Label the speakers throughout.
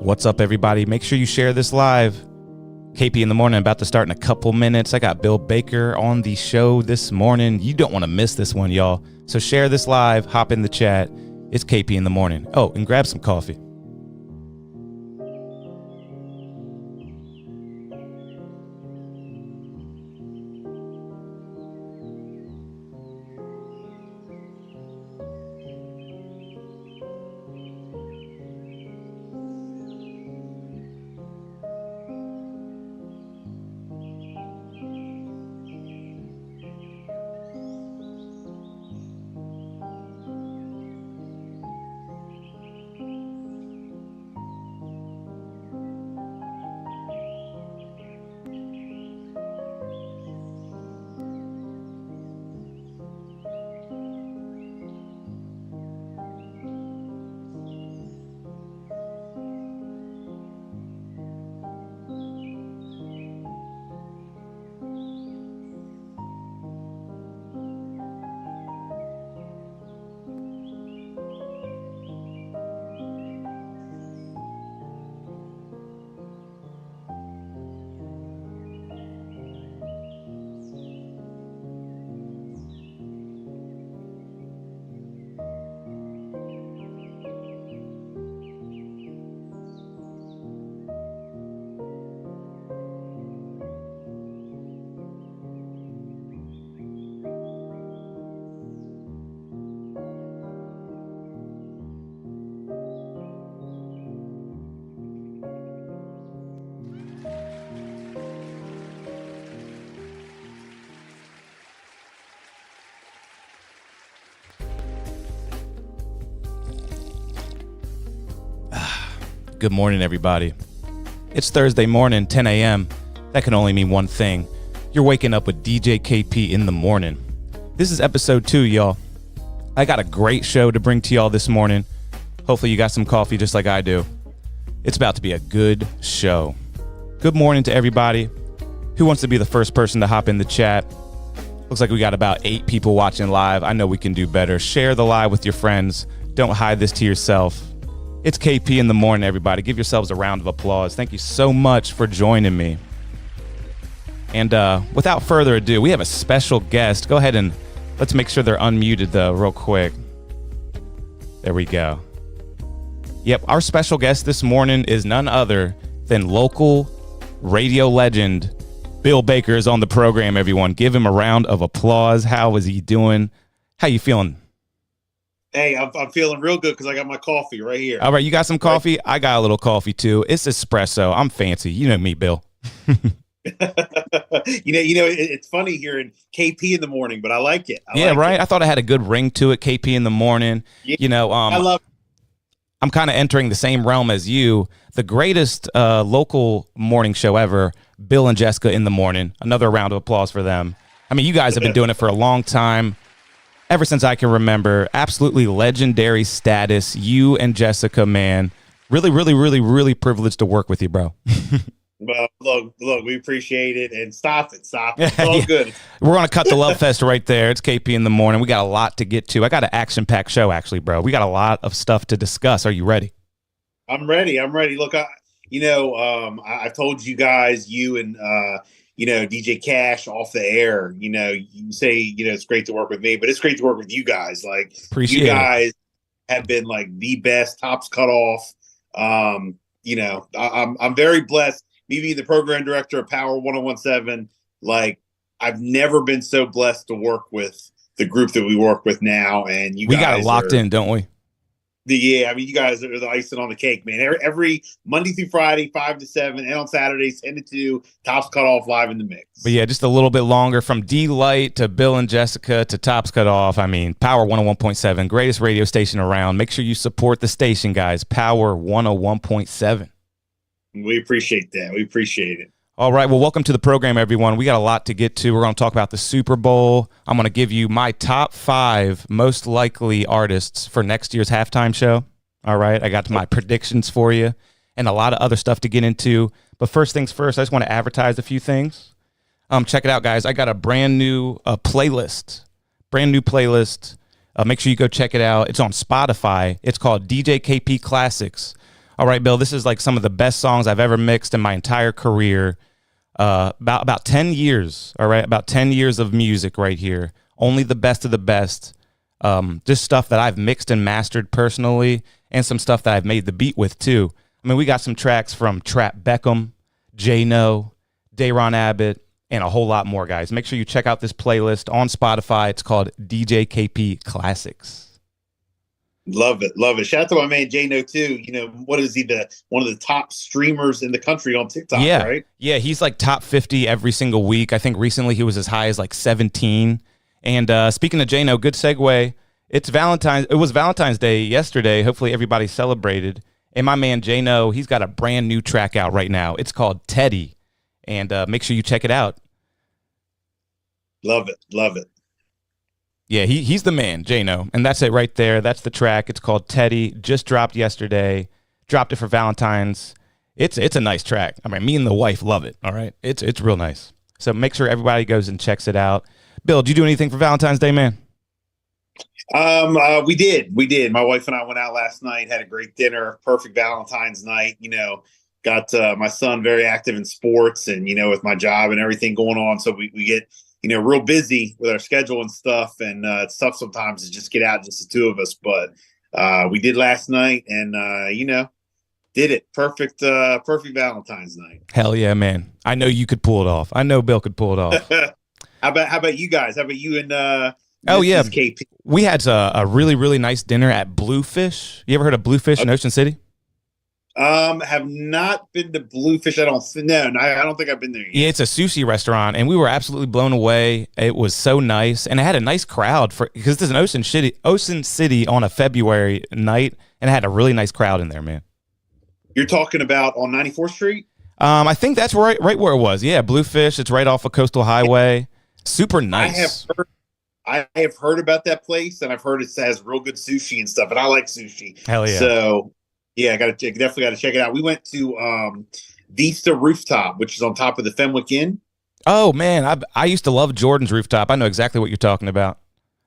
Speaker 1: What's up, everybody? Make sure you share this live. KP in the morning, about to start in a couple minutes. I got Bill Baker on the show this morning. You don't want to miss this one, y'all. So share this live, hop in the chat. It's KP in the morning. Oh, and grab some coffee. Good morning, everybody. It's Thursday morning, 10 a.m. That can only mean one thing. You're waking up with DJ KP in the morning. This is episode 2, y'all. I got a great show to bring to y'all this morning. Hopefully you got some coffee just like I do. It's about to be a good show. Good morning to everybody. Who wants to be the first person to hop in the chat? Looks like we got about 8 people watching live. I know we can do better. Share the live with your friends. Don't hide this to yourself. It's KP in the morning, everybody. Give yourselves a round of applause. Thank you so much for joining me. And without further ado, we have a special guest. Go ahead and let's make sure they're unmuted, though, real quick. There we go. Yep, our special guest this morning is none other than local radio legend Bill Baker is on the program, everyone. Give him a round of applause. How is he doing? How you feeling?
Speaker 2: Hey, I'm feeling real good because I got my coffee right here.
Speaker 1: All right, you got some coffee? I got a little coffee, too. It's espresso. I'm fancy. You know me, Bill.
Speaker 2: It's funny hearing KP in the morning, but I like it.
Speaker 1: I like it. I thought I had a good ring to it, KP in the morning. Yeah,
Speaker 2: I love it.
Speaker 1: I'm kind of entering the same realm as you. The greatest local morning show ever, Bill and Jessica in the morning. Another round of applause for them. I mean, you guys have been doing it for a long time. Ever since I can remember, absolutely legendary status. You and Jessica, man, really privileged to work with you, bro.
Speaker 2: Well, look, we appreciate it, and stop it. It's all good.
Speaker 1: We're going to cut the love fest right there. It's KP in the morning. We got a lot to get to. I got an action-packed show, actually, bro. We got a lot of stuff to discuss. Are you ready?
Speaker 2: I'm ready. Look, I've told you guys, you and DJ Cash off the air, you say, it's great to work with me, but it's great to work with you guys. Like,
Speaker 1: appreciate
Speaker 2: you guys have been like the best, tops cut off. I'm very blessed. Me being the program director of Power 1017, like, I've never been so blessed to work with the group that we work with now. And we got it
Speaker 1: locked in, don't we?
Speaker 2: Yeah, I mean, you guys are the icing on the cake, man. Every Monday through Friday, 5 to 7, and on Saturdays, 10 to 2, Tops Cut Off live in the mix.
Speaker 1: But yeah, just a little bit longer from D-Light to Bill and Jessica to Tops Cut Off. I mean, Power 101.7, greatest radio station around. Make sure you support the station, guys. Power 101.7.
Speaker 2: We appreciate that. We appreciate it.
Speaker 1: All right. Well, welcome to the program, everyone. We got a lot to get to. We're going to talk about the Super Bowl. I'm going to give you my top 5 most likely artists for next year's halftime show. All right. I got my predictions for you and a lot of other stuff to get into. But first things first, I just want to advertise a few things. Check it out, guys. I got a brand new playlist. Make sure you go check it out. It's on Spotify. It's called DJ KP Classics. All right, Bill, this is like some of the best songs I've ever mixed in my entire career. About 10 years, all right? About 10 years of music right here. Only the best of the best. Just stuff that I've mixed and mastered personally, and some stuff that I've made the beat with too. I mean, we got some tracks from Trap Beckham, J-No, Dayron Abbott, and a whole lot more, guys. Make sure you check out this playlist on Spotify. It's called DJ KP Classics.
Speaker 2: Love it, love it. Shout out to my man J-No too. You know, what is he, one of the top streamers in the country on TikTok, right?
Speaker 1: Yeah, he's like top 50 every single week. I think recently he was as high as like 17. And speaking of J-No, good segue. It was Valentine's Day yesterday. Hopefully everybody celebrated. And my man J-No, he's got a brand new track out right now. It's called Teddy. And make sure you check it out.
Speaker 2: Love it, love it.
Speaker 1: Yeah, he's the man, J-No. And that's it right there. That's the track. It's called Teddy. Just dropped yesterday. Dropped it for Valentine's. It's a nice track. I mean, me and the wife love it, all right? It's real nice. So make sure everybody goes and checks it out. Bill, did you do anything for Valentine's Day, man?
Speaker 2: We did. My wife and I went out last night, had a great dinner, perfect Valentine's night. You know, got my son very active in sports and, you know, with my job and everything going on. So we get, you know, real busy with our schedule and stuff. And it's tough sometimes to just get out, just the two of us. But we did last night and, you know, did it. Perfect Valentine's night.
Speaker 1: Hell yeah, man. I know you could pull it off. I know Bill could pull it off.
Speaker 2: How about you guys? How about you and
Speaker 1: oh yeah,
Speaker 2: KP?
Speaker 1: We had a really, really nice dinner at Bluefish. You ever heard of Bluefish in Ocean City?
Speaker 2: Have not been to Bluefish. I don't think I've been there yet.
Speaker 1: Yeah, it's a sushi restaurant, and we were absolutely blown away. It was so nice, and it had a nice crowd because there's an Ocean City on a February night, and it had a really nice crowd in there, man.
Speaker 2: You're talking about on 94th Street?
Speaker 1: I think that's right where it was. Yeah, Bluefish. It's right off of Coastal Highway. Super nice.
Speaker 2: I have heard about that place, and I've heard it has real good sushi and stuff, and I like sushi.
Speaker 1: Hell yeah!
Speaker 2: So yeah, definitely got to check it out. We went to Vista Rooftop, which is on top of the Fenwick Inn.
Speaker 1: Oh man, I used to love Jordan's Rooftop. I know exactly what you're talking about.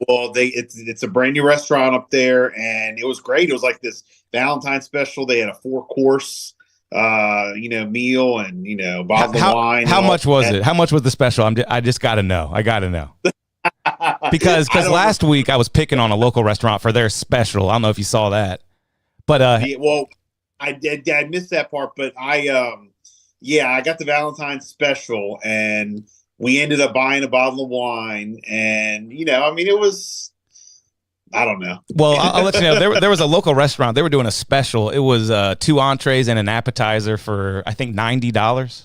Speaker 2: Well, it's a brand new restaurant up there, and it was great. It was like this Valentine's special. They had a 4-course, meal, and bottle of wine.
Speaker 1: How much was it? How much was the special? I just got to know. I got to know. Because last week I was picking on a local restaurant for their special. I don't know if you saw that, but
Speaker 2: I did. I missed that part, but I got the Valentine's special, and we ended up buying a bottle of wine, and it was, I don't know.
Speaker 1: Well, I'll let you know. There was a local restaurant. They were doing a special. It was 2 entrees and an appetizer for I think $90.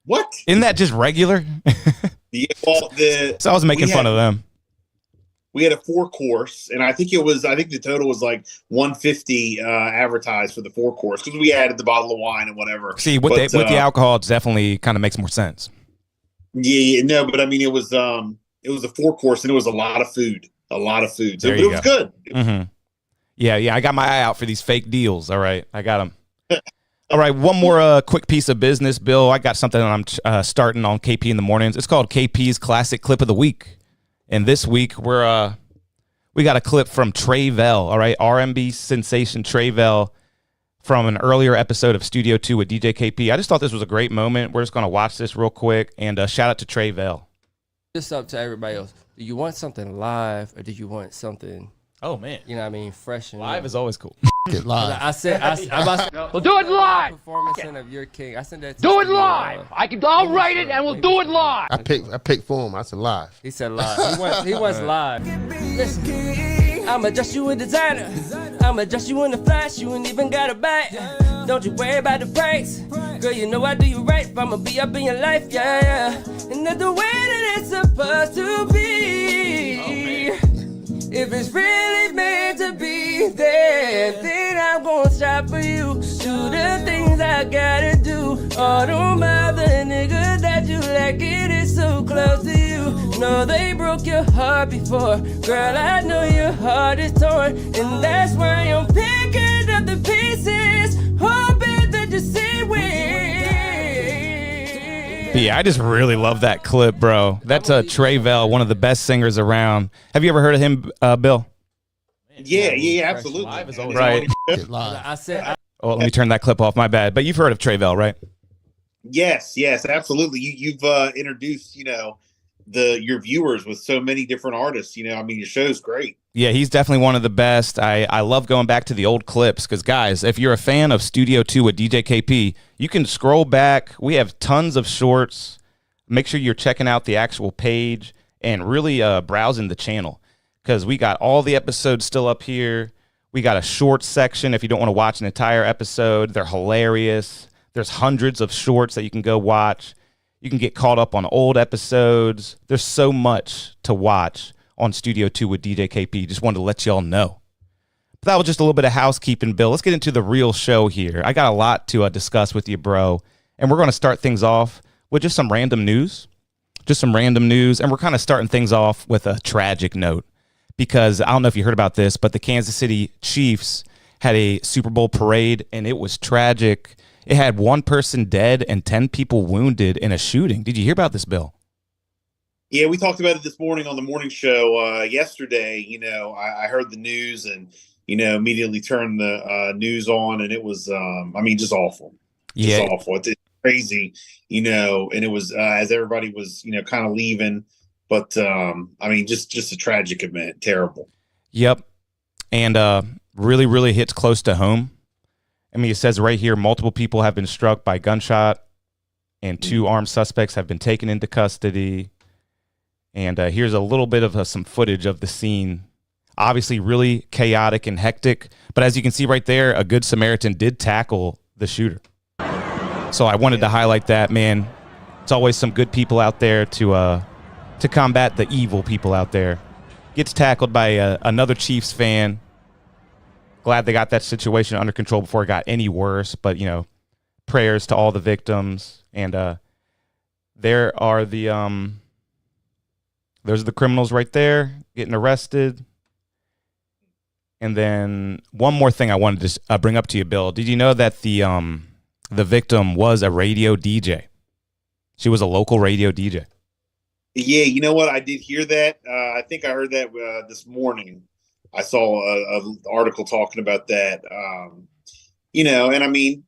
Speaker 2: What?
Speaker 1: Isn't that just regular?
Speaker 2: Yeah, well,
Speaker 1: so I was making fun of them.
Speaker 2: We had a 4-course, and I think the total was like $150 advertised for the 4-course because we added the bottle of wine and whatever.
Speaker 1: See, with the alcohol, it definitely kind of makes more sense.
Speaker 2: Yeah, no, but I mean, it was a 4-course, and it was a lot of food. So it was good.
Speaker 1: Mm-hmm. Yeah, I got my eye out for these fake deals. All right, I got them. All right, one more quick piece of business, Bill. I got something I'm starting on KP in the mornings. It's called KP's Classic Clip of the Week. And this week we got a clip from Tre'vell, all right, R&B sensation Tre'vell from an earlier episode of Studio 2 with DJ KP. I just thought this was a great moment. We're just going to watch this real quick, and shout out to Tre'vell.
Speaker 3: Just up to everybody else. Do you want something live, or do you want something,
Speaker 1: oh man,
Speaker 3: fresh and
Speaker 1: live is always cool.
Speaker 4: Get live.
Speaker 3: We'll
Speaker 5: do it live.
Speaker 3: Performance of Your King. I sent that to
Speaker 5: Do it
Speaker 3: Steve,
Speaker 5: live. I'll write it and we'll do it live.
Speaker 4: I picked for him. I said live.
Speaker 3: He said live. He wants live. Listen, I'ma dress you in designer. I'ma dress you in the flash. You ain't even got a bag. Don't you worry about the price. Girl, you know I do you right. I'ma be up in your life, yeah. And that's the way that it's supposed to be. If it's really meant to be there, then I'm gonna shop for you. Do the things I gotta do. All them other niggas that you like, it is so close to you. No, they broke your heart before. Girl, I know your heart is torn. And that's why I'm picking up the pieces, hoping that you see where.
Speaker 1: Yeah, I just really love that clip, bro. That's Tre'vell, one of the best singers around. Have you ever heard of him, Bill?
Speaker 2: Yeah, absolutely.
Speaker 1: Right.
Speaker 4: Get live.
Speaker 1: Oh, let me turn that clip off. My bad. But you've heard of Tre'vell, right?
Speaker 2: Yes, absolutely. You've introduced, your viewers with so many different artists. I mean, your show's great.
Speaker 1: Yeah, he's definitely one of the best. I love going back to the old clips because, guys, if you're a fan of Studio 2 with DJ KP, you can scroll back. We have tons of shorts. Make sure you're checking out the actual page and really browsing the channel because we got all the episodes still up here. We got a short section if you don't want to watch an entire episode. They're hilarious. There's hundreds of shorts that you can go watch. You can get caught up on old episodes. There's so much to watch on Studio 2 with DJ KP. Just wanted to let y'all know. But that was just a little bit of housekeeping, Bill. Let's get into the real show here. I got a lot to discuss with you, bro. And we're going to start things off with just some random news. And we're kind of starting things off with a tragic note. Because I don't know if you heard about this, but the Kansas City Chiefs had a Super Bowl parade, and it was tragic. It had one person dead and 10 people wounded in a shooting. Did you hear about this, Bill?
Speaker 2: Yeah, we talked about it this morning on the morning show. Yesterday, I heard the news and, immediately turned the news on, and it was, just awful. Just awful. It's crazy, and it was as everybody was, kind of leaving. But, just a tragic event. Terrible. Yep.
Speaker 1: And really, really hits close to home. I mean, it says right here, multiple people have been struck by gunshot and 2 armed suspects have been taken into custody. And here's a little bit of some footage of the scene. Obviously, really chaotic and hectic. But as you can see right there, a good Samaritan did tackle the shooter. So I wanted to highlight that, man. It's always some good people out there to combat the evil people out there. Gets tackled by another Chiefs fan. Glad they got that situation under control before it got any worse. But, prayers to all the victims. And there are those are the criminals right there getting arrested. And then one more thing I wanted to bring up to you, Bill. Did you know that the victim was a radio DJ? She was a local radio DJ.
Speaker 2: Yeah, you know what? I did hear that. I think I heard that this morning. I saw an article talking about that.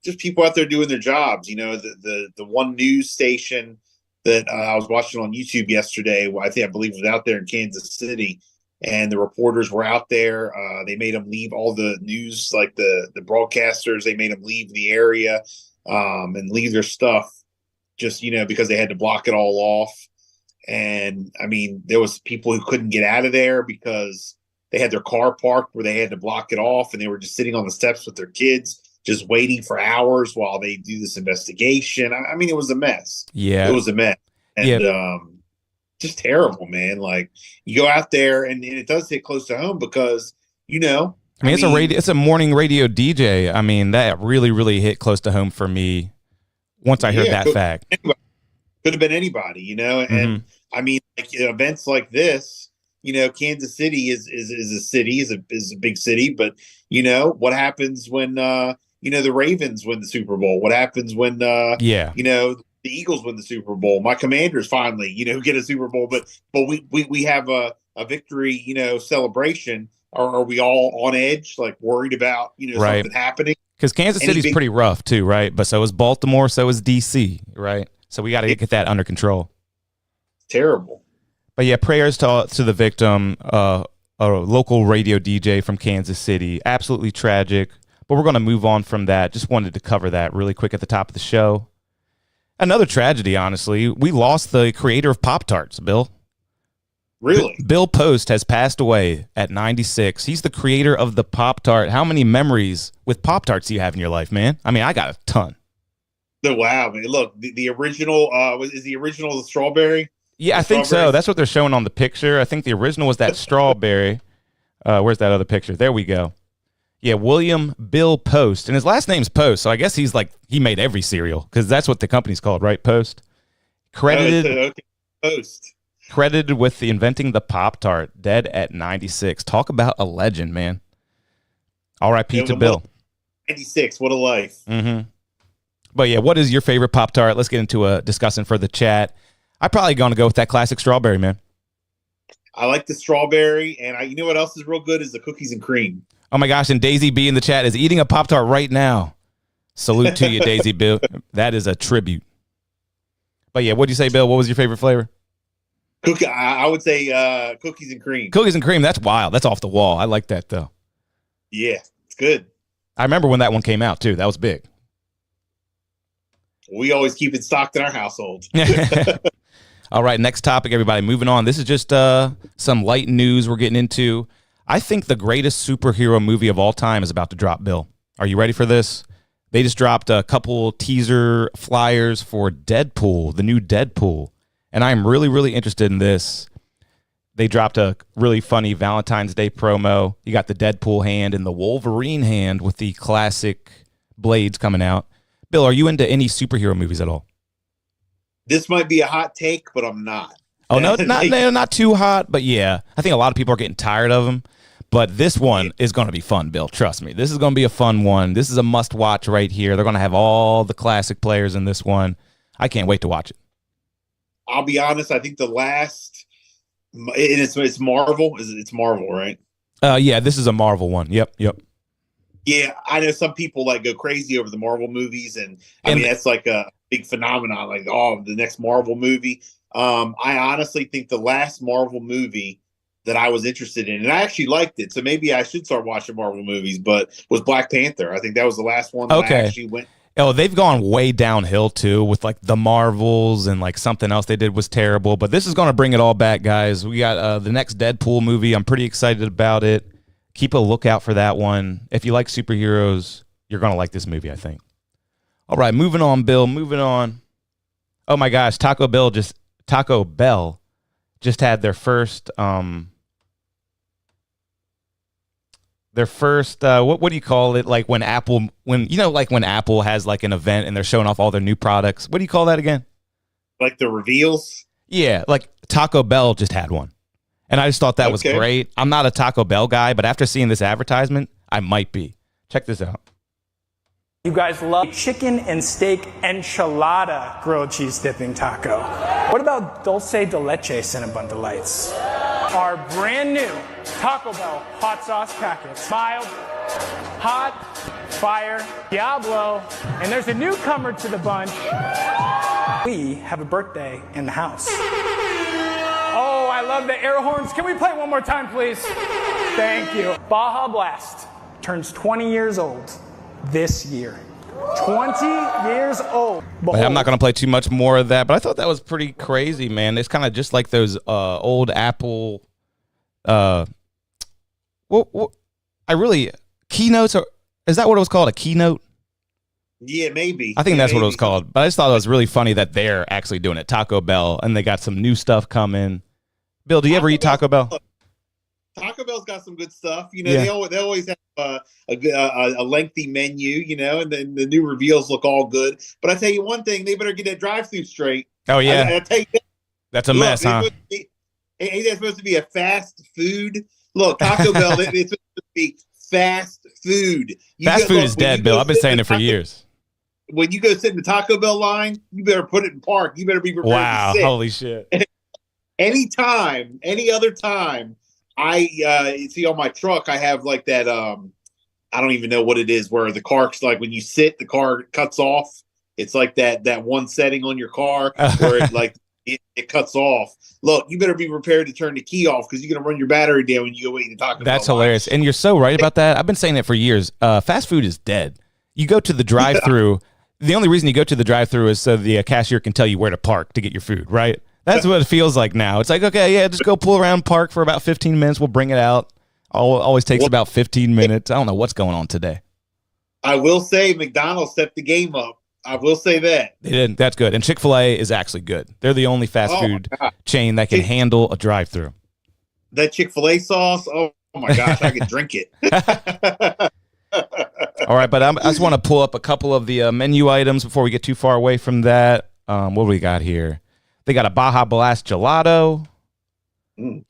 Speaker 2: Just people out there doing their jobs. The one news station that I was watching on YouTube yesterday, I believe was out there in Kansas City, and the reporters were out there. They made them leave all the news, like the broadcasters. They made them leave the area and leave their stuff, just because they had to block it all off. And there was people who couldn't get out of there because they had their car parked where they had to block it off, and they were just sitting on the steps with their kids, just waiting for hours while they do this investigation. It was a mess.
Speaker 1: Yeah,
Speaker 2: it was a mess, and just terrible, man. Like, you go out there, and it does hit close to home because
Speaker 1: it's a morning radio DJ. That really, really hit close to home for me once I heard that fact.
Speaker 2: Could have been anybody, and events like this, Kansas City is a city, is a big city, but what happens when the Ravens win the Super Bowl? What happens when the Eagles win the Super Bowl? My Commanders finally, get a Super Bowl, but we have a victory, celebration. Are we all on edge, like worried about
Speaker 1: right.
Speaker 2: something happening?
Speaker 1: Because Kansas City's pretty rough too, right? But so is Baltimore, so is DC, right? So we got to get that under control.
Speaker 2: Terrible.
Speaker 1: But yeah, prayers to the victim, a local radio DJ from Kansas City. Absolutely tragic. But we're going to move on from that. Just wanted to cover that really quick at the top of the show. Another tragedy, honestly. We lost the creator of Pop-Tarts, Bill.
Speaker 2: Really?
Speaker 1: Bill Post has passed away at 96. He's the creator of the Pop-Tart. How many memories with Pop-Tarts do you have in your life, man? I got a ton.
Speaker 2: Oh, wow, man. Look, the original, is the original the strawberry?
Speaker 1: Yeah, I think so. That's what they're showing on the picture. I think the original was that strawberry. Where's that other picture? There we go. Yeah, William Bill Post. And his last name's Post, so I guess he made every cereal, because that's what the company's called, right? Post.
Speaker 2: Post.
Speaker 1: Credited with inventing the Pop-Tart, dead at 96. Talk about a legend, man. R.I.P. to Bill.
Speaker 2: 96, what a life.
Speaker 1: Mm-hmm. But yeah, what is your favorite Pop-Tart? Let's get into a discussion for the chat. I'm probably going to go with that classic strawberry, man.
Speaker 2: I like the strawberry, and you know what else is real good is the cookies and cream.
Speaker 1: Oh my gosh, and Daisy B in the chat is eating a Pop-Tart right now. Salute to you, Daisy Bill. That is a tribute. But yeah, what'd you say, Bill? What was your favorite flavor?
Speaker 2: Cookie. I would say cookies and cream.
Speaker 1: Cookies and cream. That's wild. That's off the wall. I like that though.
Speaker 2: Yeah, it's good.
Speaker 1: I remember when that one came out too. That was big.
Speaker 2: We always keep it stocked in our household.
Speaker 1: All right, next topic, everybody. Moving on. This is just some light news we're getting into. I think the greatest superhero movie of all time is about to drop, Bill. Are you ready for this? They just dropped a couple teaser flyers for Deadpool, the new Deadpool. And I'm really, really interested in this. They dropped a really funny Valentine's Day promo. You got the Deadpool hand and the Wolverine hand with the classic blades coming out. Bill, are you into any superhero movies at all?
Speaker 2: This might be a hot take, but I'm not.
Speaker 1: Oh, no, not too hot, but yeah. I think a lot of people are getting tired of them. But this one is going to be fun, Bill. Trust me. This is going to be a fun one. This is a must-watch right here. They're going to have all the classic players in this one. I can't wait to watch it.
Speaker 2: I'll be honest. I think the last, and it's Marvel. It's Marvel, right?
Speaker 1: Yeah, this is a Marvel one. Yep.
Speaker 2: Yeah, I know some people like go crazy over the Marvel movies, and I mean that's like a big phenomenon. Like, oh, the next Marvel movie. I honestly think the last Marvel movie that I was interested in, and I actually liked it, so maybe I should start watching Marvel movies, but was Black Panther. I think that was the last one that I actually went.
Speaker 1: Oh, they've gone way downhill too with like the Marvels, and like something else they did was terrible. But this is going to bring it all back, guys. We got the next Deadpool movie. I'm pretty excited about it. Keep a lookout for that one. If you like superheroes, you're going to like this movie, I think. All right, moving on, Bill. Moving on. Oh my gosh, Taco Bell just had their first what do you call it? Like when Apple has like an event and they're showing off all their new products. What do you call that again?
Speaker 2: Like the reveals?
Speaker 1: Yeah, like Taco Bell just had one. And I just thought that was great. I'm not a Taco Bell guy, but after seeing this advertisement, I might be. Check this out.
Speaker 6: You guys love chicken and steak enchilada grilled cheese dipping taco. What about dulce de leche Cinnabon Delights? Our brand new Taco Bell hot sauce packets. Mild, hot, fire, Diablo, and there's a newcomer to the bunch. We have a birthday in the house. Oh, I love the air horns. Can we play one more time, please? Thank you. Baja Blast turns 20 years old this year. 20 years old.
Speaker 1: Behold. I'm not going to play too much more of that, but I thought that was pretty crazy, man. It's kind of just like those old Apple keynotes. Is that what it was called? A keynote?
Speaker 2: Yeah, maybe.
Speaker 1: I think that's what it was called. But I just thought it was really funny that they're actually doing it. Taco Bell, and they got some new stuff coming. Bill, do you ever eat Taco Bell?
Speaker 2: Taco Bell's got some good stuff. You know, they always have a lengthy menu, you know, and then the new reveals look all good. But I tell you one thing, they better get that drive-thru straight.
Speaker 1: Oh, yeah.
Speaker 2: I tell you
Speaker 1: that's a mess, huh?
Speaker 2: Ain't that supposed to be a fast food? Look, Taco Bell, it's supposed to be fast food.
Speaker 1: Fast food is dead, Bill. I've been saying it for years.
Speaker 2: When you go sit in the Taco Bell line, you better put it in park. You better be prepared to sit.
Speaker 1: Holy shit.
Speaker 2: Any other time, I see on my truck, I have like that, I don't even know what it is, where the car's like when you sit, the car cuts off. It's like that one setting on your car where it like it cuts off. Look, you better be prepared to turn the key off because you're going to run your battery down when you go eat the Taco Bell.
Speaker 1: That's hilarious. And you're so right about that. I've been saying it for years. Fast food is dead. You go to the drive-thru. The only reason you go to the drive-thru is so the cashier can tell you where to park to get your food, right? That's what it feels like now. It's like, okay, yeah, just go pull around, park for about 15 minutes. We'll bring it out. Always takes about 15 minutes. I don't know what's going on today.
Speaker 2: I will say McDonald's stepped the game up. I will say that.
Speaker 1: They did. That's good. And Chick-fil-A is actually good. They're the only fast food chain that can handle a drive-thru.
Speaker 2: That Chick-fil-A sauce, oh my gosh, I could drink it.
Speaker 1: All right, but I just want to pull up a couple of the menu items before we get too far away from that. What do we got here? They got a Baja Blast gelato.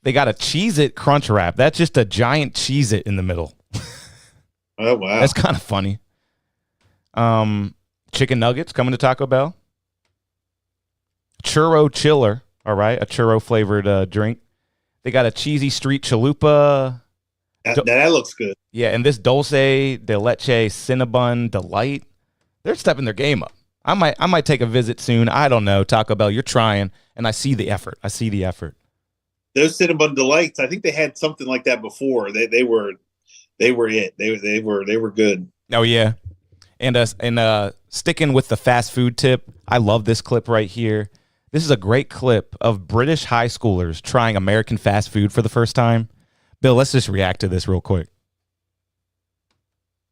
Speaker 1: They got a Cheez-It Crunch Wrap. That's just a giant Cheez-It in the middle.
Speaker 2: Oh, wow.
Speaker 1: That's kind of funny. Chicken nuggets coming to Taco Bell. Churro Chiller. All right, a churro flavored drink. They got a cheesy street chalupa.
Speaker 2: That looks good.
Speaker 1: Yeah, and this dulce de leche Cinnabon Delight. They're stepping their game up. I might take a visit soon. I don't know. Taco Bell, you're trying, and I see the effort.
Speaker 2: Those Cinnabon Delights, I think they had something like that before. They were it. They were good.
Speaker 1: Oh yeah. And sticking with the fast food tip, I love this clip right here. This is a great clip of British high schoolers trying American fast food for the first time. Bill, let's just react to this real quick.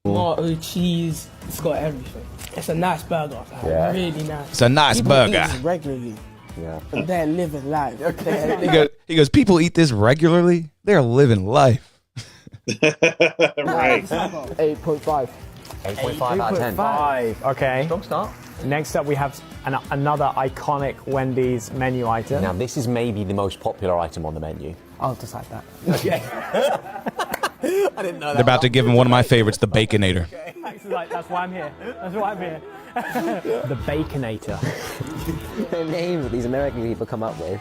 Speaker 7: Tomato, cheese, it's got everything. It's a nice burger. Yeah. Really nice.
Speaker 1: It's a nice burger.
Speaker 7: Eat this regularly. Yeah. They're living life. Okay.
Speaker 1: He goes, people eat this regularly? They're living life.
Speaker 2: Right.
Speaker 7: 8.5.
Speaker 8: 8.5 out of 10.
Speaker 6: 5. Okay.
Speaker 8: Strong start.
Speaker 6: Next up, we have another iconic Wendy's menu item.
Speaker 8: Now, this is maybe the most popular item on the menu.
Speaker 7: I'll decide that.
Speaker 8: Okay. I didn't know that.
Speaker 1: They're about to give him one of my favorites, the Baconator.
Speaker 6: Okay. That's why I'm here. The Baconator.
Speaker 8: The name that these American people come up with.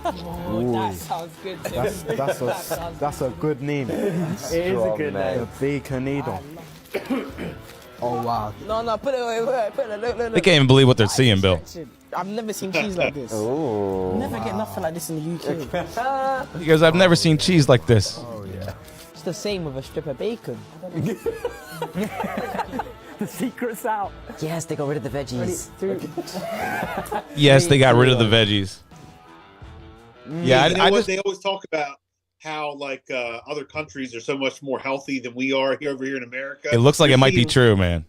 Speaker 7: Oh, that sounds good too.
Speaker 9: That's a good name.
Speaker 6: It is a good name.
Speaker 9: The Baconator.
Speaker 7: Oh wow. No, put it away. Put it. Look.
Speaker 1: They can't even believe what they're seeing, Bill.
Speaker 7: I've never seen cheese like this.
Speaker 8: Oh.
Speaker 7: Never get nothing like this in the UK.
Speaker 1: He goes, I've never seen cheese like this.
Speaker 9: Oh yeah.
Speaker 7: It's the same with a strip of bacon.
Speaker 6: The secret's out.
Speaker 8: Yes, they got rid of the veggies.
Speaker 1: Yes, they got rid of the veggies. Yeah,
Speaker 2: You know
Speaker 1: I
Speaker 2: what?
Speaker 1: just
Speaker 2: They always talk about how like other countries are so much more healthy than we are over here in America.
Speaker 1: it looks like
Speaker 2: You're
Speaker 1: it might be
Speaker 2: seeing-
Speaker 1: true, man.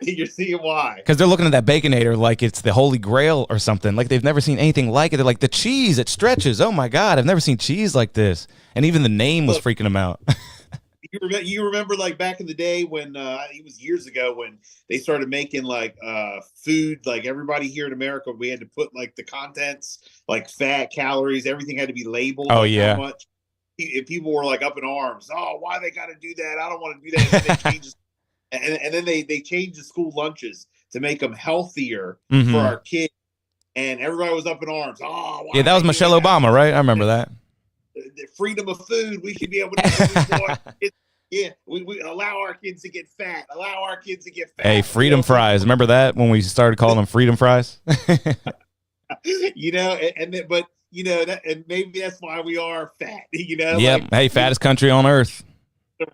Speaker 2: You're seeing why.
Speaker 1: Because they're looking at that Baconator like it's the Holy Grail or something. Like they've never seen anything like it. They're like, the cheese, it stretches. Oh my God, I've never seen cheese like this. And even the name was freaking them out.
Speaker 2: You remember like back in the day when it was years ago when they started making like food, like everybody here in America, we had to put like the contents, like fat, calories, everything had to be labeled.
Speaker 1: Oh,
Speaker 2: like,
Speaker 1: yeah.
Speaker 2: How much. And people were like up in arms. Oh, why they got to do that? I don't want to do that. And then they changed, and then they changed the school lunches to make them healthier
Speaker 1: Mhm.
Speaker 2: for our kids. And everybody was up in arms. Oh, why
Speaker 1: Yeah, that was
Speaker 2: they do
Speaker 1: Michelle
Speaker 2: that?
Speaker 1: Obama, right? I remember that.
Speaker 2: The freedom of food. We should be able to yeah, we allow our kids to get fat. Allow our kids to get fat.
Speaker 1: Hey, freedom fries. Remember that when we started calling them freedom fries?
Speaker 2: You know, and then, but you know that, and maybe that's why we are fat. You know,
Speaker 1: Yep.
Speaker 2: like,
Speaker 1: Hey, fattest country on earth.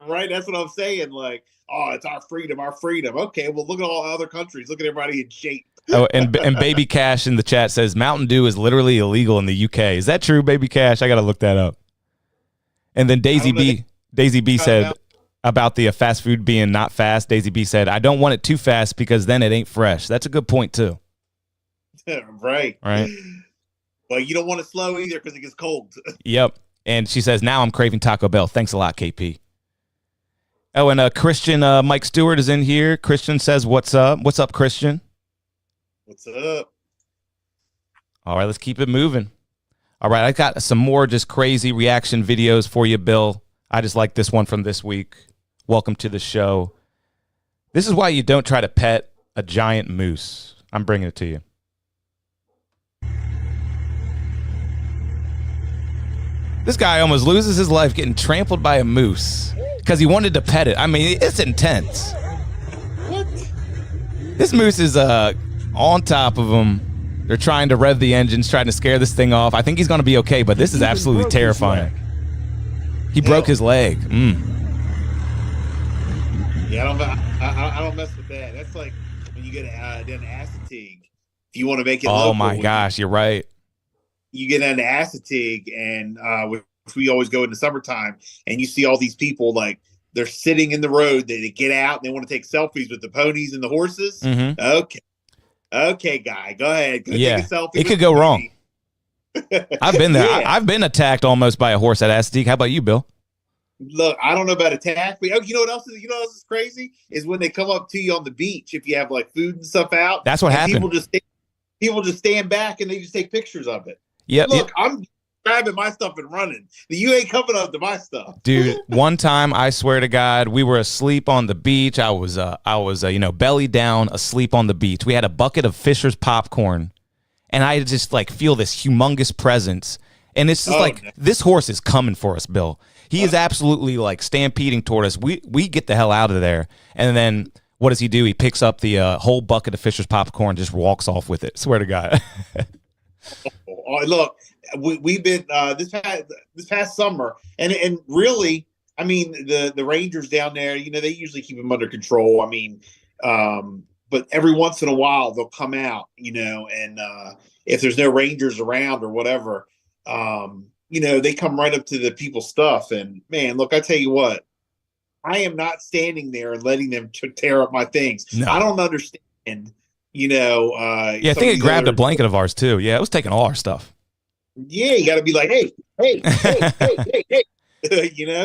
Speaker 2: right? That's what I'm saying. Like, oh, it's our freedom, our freedom. Okay, well, look at all other countries. Look at everybody in shape.
Speaker 1: Oh, and Baby Cash in the chat says Mountain Dew is literally illegal in the UK. Is that true, Baby Cash? I got to look that up. And then Daisy B said about the fast food being not fast. Daisy B said, I don't want it too fast because then it ain't fresh. That's a good point too.
Speaker 2: Right.
Speaker 1: Right.
Speaker 2: But you don't want it slow either because it gets cold.
Speaker 1: Yep. And she says, now I'm craving Taco Bell. Thanks a lot, KP. Oh, and Christian Mike Stewart is in here. Christian says, what's up? What's up, Christian?
Speaker 2: What's up?
Speaker 1: All right, let's keep it moving. All right, I got some more just crazy reaction videos for you, Bill. I just like this one from this week. Welcome to the show. This is why you don't try to pet a giant moose. I'm bringing it to you. This guy almost loses his life getting trampled by a moose because he wanted to pet it. I mean, it's intense.
Speaker 2: What?
Speaker 1: This moose is on top of him. They're trying to rev the engines, trying to scare this thing off. I think he's going to be okay, but this is absolutely terrifying. He broke his leg.
Speaker 2: Yeah, I don't mess with that. That's like when you get an acetig. If you want to make it
Speaker 1: Oh
Speaker 2: local,
Speaker 1: my gosh, you're right.
Speaker 2: you get into acetig, and which we always go in the summertime, and you see all these people like they're sitting in the road. They get out and they want to take selfies with the ponies and the horses.
Speaker 1: Mhm.
Speaker 2: Okay, guy, go ahead. Go
Speaker 1: Yeah,
Speaker 2: take a selfie.
Speaker 1: it
Speaker 2: with
Speaker 1: could
Speaker 2: the
Speaker 1: go
Speaker 2: pony.
Speaker 1: wrong. I've been there.
Speaker 2: Yeah.
Speaker 1: I've been attacked almost by a horse at Astique. How about you, Bill?
Speaker 2: Look, I don't know about attack, but you know what else is? You know what else is crazy is when they come up to you on the beach if you have like food and stuff out.
Speaker 1: That's what
Speaker 2: and
Speaker 1: happened.
Speaker 2: People just stand back and they just take pictures of it.
Speaker 1: Yep.
Speaker 2: Look, I'm grabbing my stuff and running. You ain't coming up to my stuff.
Speaker 1: Dude, one time I swear to God, we were asleep on the beach. I was belly down, asleep on the beach. We had a bucket of Fisher's popcorn, and I just like feel this humongous presence, and it's just
Speaker 2: No.
Speaker 1: this horse is coming for us, Bill. He is absolutely like stampeding toward us. We get the hell out of there, and then What does he do? He picks up the whole bucket of Fisher's popcorn, just walks off with it. Swear to God.
Speaker 2: Oh, look, we've been this past summer, and really, I mean, the Rangers down there, they usually keep them under control. I mean, but every once in a while they'll come out, and if there's no Rangers around or whatever, they come right up to the people's stuff. And man, look, I tell you what, I am not standing there and letting them tear up my things.
Speaker 1: No.
Speaker 2: I don't understand.
Speaker 1: I think it grabbed a blanket of ours too. Yeah, it was taking all our stuff.
Speaker 2: Yeah, you got to be like, hey,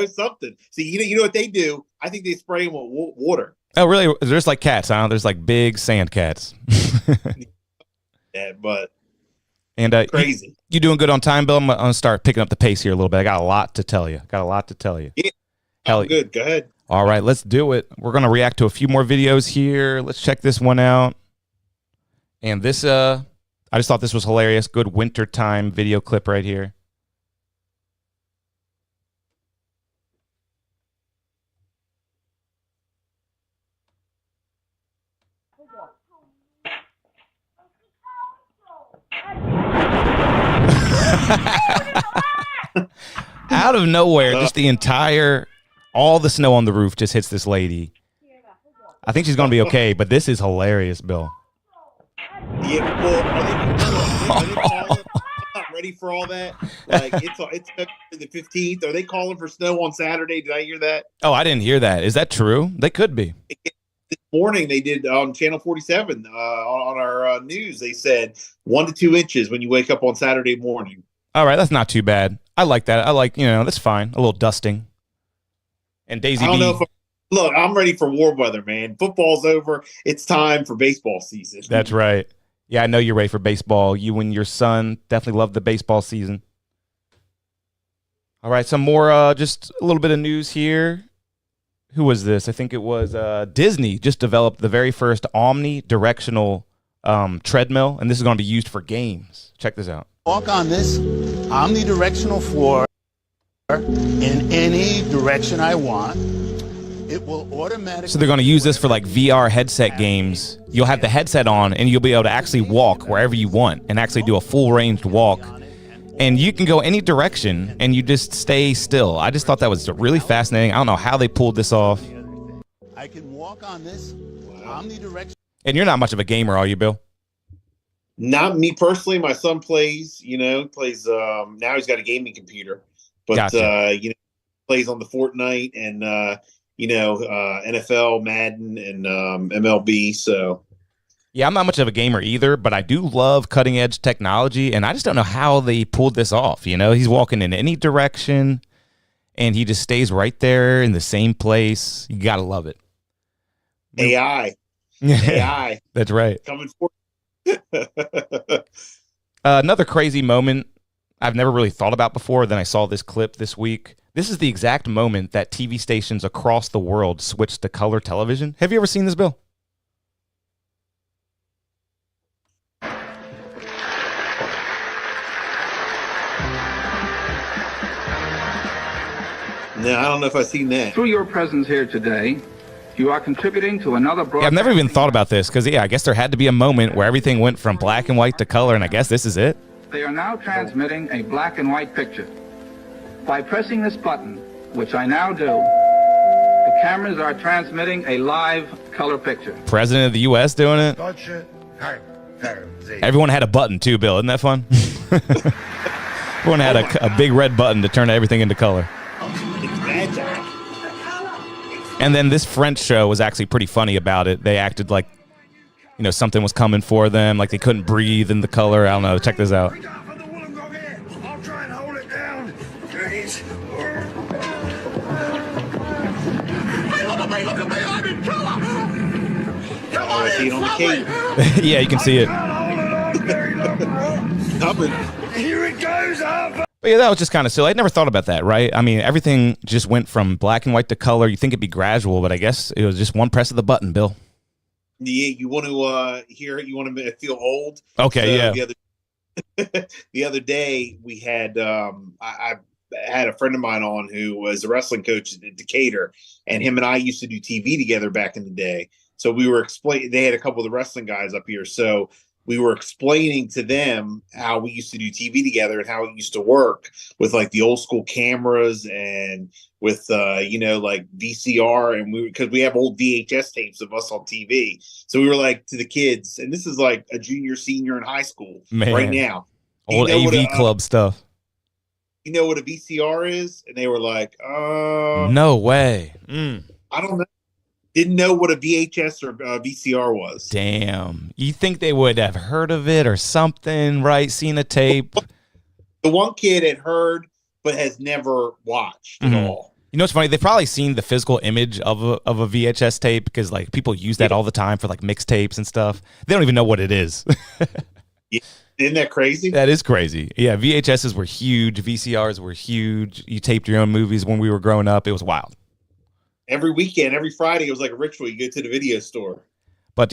Speaker 2: something. See, you know what they do? I think they spray them with water.
Speaker 1: Oh, really? There's like cats, huh? There's like big sand cats.
Speaker 2: Yeah, but
Speaker 1: and
Speaker 2: crazy.
Speaker 1: You doing good on time, Bill? I'm gonna start picking up the pace here a little bit. I got a lot to tell you.
Speaker 2: Yeah, good. Go ahead.
Speaker 1: All right, let's do it. We're gonna react to a few more videos here. Let's check this one out. And this, I just thought this was hilarious. Good wintertime video clip right here. Out of nowhere, just all the snow on the roof just hits this lady. I think she's going to be okay, but this is hilarious, Bill.
Speaker 2: Yeah, well, are they calling? I'm not ready for all that. Like, it's the 15th. Are they calling for snow on Saturday? Did I hear that?
Speaker 1: Oh, I didn't hear that. Is that true? They could be.
Speaker 2: This morning they did on Channel 47 on our news. They said 1 to 2 inches when you wake up on Saturday morning.
Speaker 1: All right, that's not too bad. I like that. I like, that's fine. A little dusting. And Daisy
Speaker 2: I don't
Speaker 1: B.
Speaker 2: know look, I'm ready for warm weather, man. Football's over. It's time for baseball season.
Speaker 1: That's right. Yeah, I know you're ready for baseball. You and your son definitely love the baseball season. All right, some more, just a little bit of news here. Who was this? I think it was Disney just developed the very first omnidirectional treadmill, and this is going to be used for games. Check this out.
Speaker 10: Walk on this omnidirectional floor in any direction I want. It will automatically.
Speaker 1: So they're going to use this for like VR headset games. You'll have the headset on and you'll be able to actually walk wherever you want and actually do a full ranged walk. And you can go any direction and you just stay still. I just thought that was really fascinating. I don't know how they pulled this off.
Speaker 10: I can walk on this omnidirectional.
Speaker 1: And you're not much of a gamer, are you, Bill?
Speaker 2: Not me personally. My son plays, plays now he's got a gaming computer. But
Speaker 1: Gotcha.
Speaker 2: Plays on the Fortnite and NFL, Madden, and MLB. So,
Speaker 1: yeah, I'm not much of a gamer either, but I do love cutting edge technology, and I just don't know how they pulled this off. He's walking in any direction, and he just stays right there in the same place. You gotta love it.
Speaker 2: AI.
Speaker 1: That's right.
Speaker 2: Coming for.
Speaker 1: Another crazy moment I've never really thought about before. Then I saw this clip this week. This is the exact moment that TV stations across the world switched to color television. Have you ever seen this, Bill?
Speaker 2: No, I don't know if I've seen that.
Speaker 11: Through your presence here today, you are contributing to another broadcast.
Speaker 1: Yeah, I've never even thought about this because, I guess there had to be a moment where everything went from black and white to color, and I guess this is it.
Speaker 11: They are now transmitting a black and white picture. By pressing this button, which I now do, the cameras are transmitting a live color picture.
Speaker 1: President of the U.S. doing it? Everyone had a button too, Bill. Isn't that fun? Everyone had a big red button to turn everything into color.
Speaker 2: It's magic.
Speaker 1: And then this French show was actually pretty funny about it. They acted like, something was coming for them, like they couldn't breathe in the color. I don't know. Check this out. Yeah, you can see it.
Speaker 2: Here it goes up.
Speaker 1: But yeah, that was just kind of silly. I'd never thought about that, right? I mean, everything just went from black and white to color. You think it'd be gradual, but I guess it was just one press of the button, Bill.
Speaker 2: Yeah, you want to hear it? You want to feel old?
Speaker 1: Okay,
Speaker 2: so
Speaker 1: yeah.
Speaker 2: The other day we had I had a friend of mine on who was a wrestling coach in Decatur, and him and I used to do TV together back in the day. So we were explaining. They had a couple of the wrestling guys up here, so we were explaining to them how we used to do TV together and how it used to work with like the old school cameras and with like VCR, and because we have old VHS tapes of us on TV. So we were like to the kids, and this is like a junior, senior in high school right now.
Speaker 1: Old AV club stuff.
Speaker 2: You know what a VCR is? And they were like,
Speaker 1: no way.
Speaker 2: I don't know. Didn't know what a VHS or VCR was.
Speaker 1: Damn. You think they would have heard of it or something, right? Seen a tape?
Speaker 2: The one kid had heard, but has never watched at all.
Speaker 1: You know what's funny? They've probably seen the physical image of a VHS tape because like people use that all the time for like mixtapes and stuff. They don't even know what it is.
Speaker 2: Yeah. Isn't that crazy?
Speaker 1: That is crazy. Yeah, VHSs were huge. VCRs were huge. You taped your own movies when we were growing up. It was wild.
Speaker 2: Every weekend, every Friday, it was like a ritual. You go to the video store.
Speaker 1: But,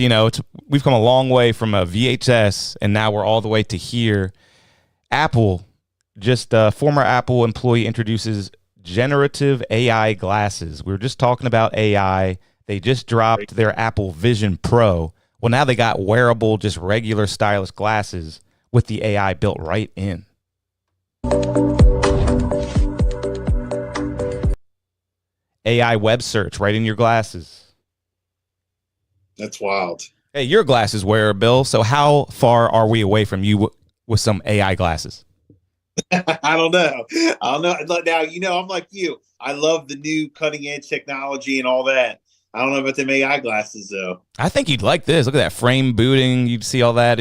Speaker 1: we've come a long way from a VHS, and now we're all the way to here. Apple, just a former Apple employee introduces generative AI glasses. We were just talking about AI. They just dropped their Apple Vision Pro. Well, now they got wearable, just regular stylish glasses with the AI built right in. AI web search right in your glasses.
Speaker 2: That's wild.
Speaker 1: Hey, you're a glasses wearer, Bill. So how far are we away from you with some AI glasses?
Speaker 2: I don't know. Now, I'm like you. I love the new cutting edge technology and all that. I don't know about them AI glasses, though.
Speaker 1: I think you'd like this. Look at that frame booting. You'd see all that.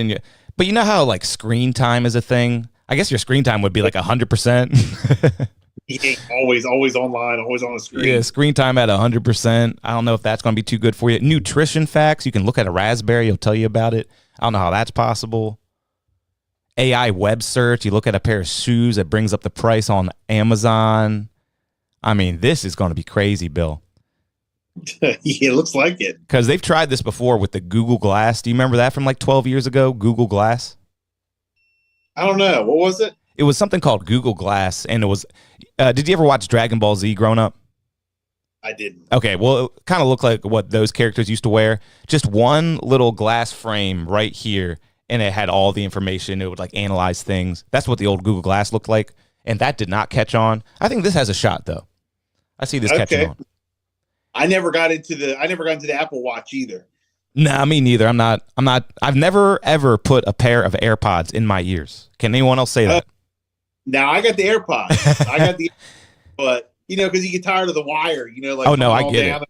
Speaker 1: But you know how like screen time is a thing? I guess your screen time would be like 100%.
Speaker 2: Yeah, always online, always on the screen.
Speaker 1: Yeah, screen time at 100%. I don't know if that's going to be too good for you. Nutrition facts. You can look at a raspberry. It'll tell you about it. I don't know how that's possible. AI web search. You look at a pair of shoes. It brings up the price on Amazon. I mean, this is going to be crazy, Bill.
Speaker 2: Yeah, it looks like it.
Speaker 1: Because they've tried this before with the Google Glass. Do you remember that from like 12 years ago? Google Glass?
Speaker 2: I don't know. What was it?
Speaker 1: It was something called Google Glass, and it was. Did you ever watch Dragon Ball Z growing up?
Speaker 2: I didn't.
Speaker 1: Okay, well, it kind of looked like what those characters used to wear. Just one little glass frame right here, and it had all the information. It would like analyze things. That's what the old Google Glass looked like, and that did not catch on. I think this has a shot, though. I see this catching on.
Speaker 2: I never got into the Apple Watch either.
Speaker 1: Nah, me neither. I've never ever put a pair of AirPods in my ears. Can anyone else say that?
Speaker 2: Now I got the AirPods. But because you get tired of the wire, like.
Speaker 1: Oh no, I get it.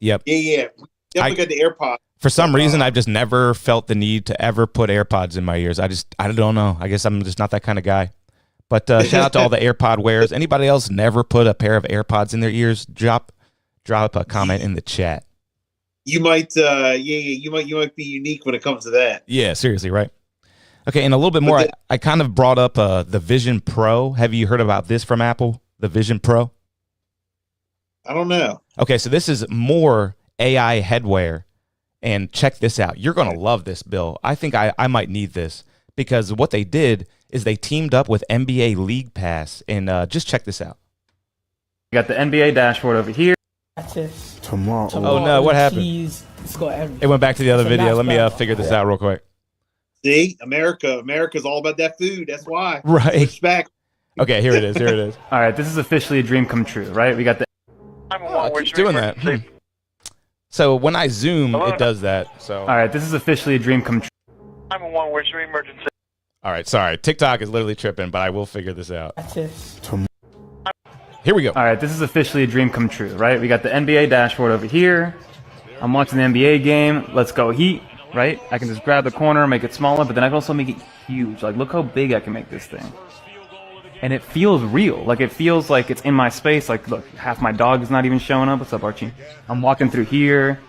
Speaker 1: Yep.
Speaker 2: Yeah. Definitely got the AirPods.
Speaker 1: For some reason, I've just never felt the need to ever put AirPods in my ears. I don't know. I guess I'm just not that kind of guy. But shout out to all the AirPod wearers. Anybody else never put a pair of AirPods in their ears? Drop a comment in the chat.
Speaker 2: You might, you might be unique when it comes to that.
Speaker 1: Yeah, seriously, right? Okay, and a little bit more. I kind of brought up the Vision Pro. Have you heard about this from Apple? The Vision Pro.
Speaker 2: I don't know.
Speaker 1: Okay, so this is more AI headwear, and check this out. You're gonna love this, Bill. I think I might need this because what they did is they teamed up with NBA League Pass, and just check this out.
Speaker 12: You got the NBA dashboard over here.
Speaker 7: That's it.
Speaker 4: Tomorrow.
Speaker 1: Oh no, what happened?
Speaker 7: Cheese. It's got everything.
Speaker 1: It went back to the other video. Let me figure this out real quick.
Speaker 2: See, America's all about that food. That's why.
Speaker 1: Right.
Speaker 2: Switch back.
Speaker 1: Okay, here it is.
Speaker 12: All right, this is officially a dream come true, right? We got the.
Speaker 1: It keeps doing that. So when I zoom, it does that. So.
Speaker 12: All right, this is officially a dream come true.
Speaker 5: 911, where's your emergency?
Speaker 1: All right, sorry. TikTok is literally tripping, but I will figure this out.
Speaker 7: That's it.
Speaker 1: Here we go.
Speaker 12: All right, this is officially a dream come true, right? We got the NBA dashboard over here. I'm watching the NBA game. Let's go Heat, right? I can just grab the corner, make it smaller, but then I can also make it huge. Like, look how big I can make this thing. And it feels real. Like, it feels like it's in my space. Like, look, half my dog is not even showing up. What's up, Archie? I'm walking through here.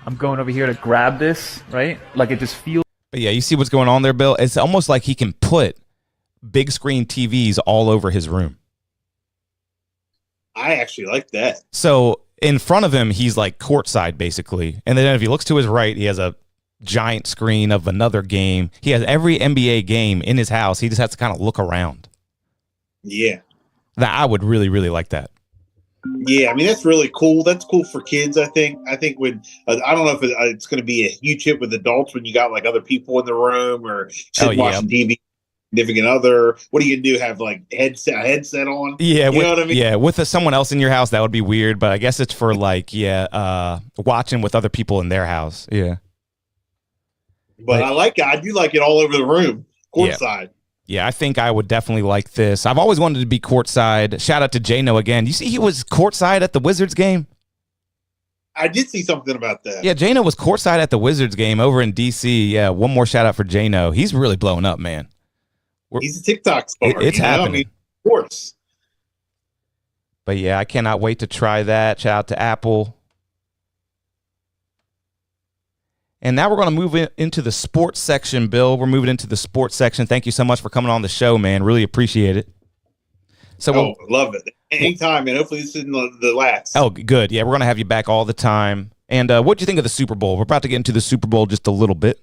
Speaker 12: I'm going over here to grab this, right? Like, it just feels.
Speaker 1: But yeah, you see what's going on there, Bill? It's almost like he can put big screen TVs all over his room.
Speaker 2: I actually like that.
Speaker 1: So in front of him, he's like courtside, basically. And then if he looks to his right, he has a giant screen of another game. He has every NBA game in his house. He just has to kind of look around.
Speaker 2: Yeah.
Speaker 1: That I would really, really like that.
Speaker 2: Yeah, I mean that's really cool. That's cool for kids. I think. When I don't know if it's going to be a huge hit with adults when you got like other people in the room or sitting watching TV. Significant other. What are you gonna do? Have like a headset on?
Speaker 1: Yeah,
Speaker 2: you know what I mean.
Speaker 1: Yeah, with someone else in your house, that would be weird. But I guess it's for like watching with other people in their house. Yeah.
Speaker 2: But I like it. I do like it all over the room, courtside.
Speaker 1: Yeah, I think I would definitely like this. I've always wanted to be courtside. Shout out to Jano again. You see, he was courtside at the Wizards game.
Speaker 2: I did see something about that.
Speaker 1: Yeah, Jano was courtside at the Wizards game over in DC. Yeah, one more shout out for Jano. He's really blowing up, man.
Speaker 2: He's a TikTok star.
Speaker 1: It's happening.
Speaker 2: I mean, of course.
Speaker 1: But yeah, I cannot wait to try that. Shout out to Apple. And now we're going to move into the sports section, Bill. We're moving into the sports section. Thank you so much for coming on the show, man. Really appreciate it. So,
Speaker 2: love it. Anytime, and hopefully this isn't the last.
Speaker 1: Oh, good. Yeah, we're going to have you back all the time. And what do you think of the Super Bowl? We're about to get into the Super Bowl just a little bit.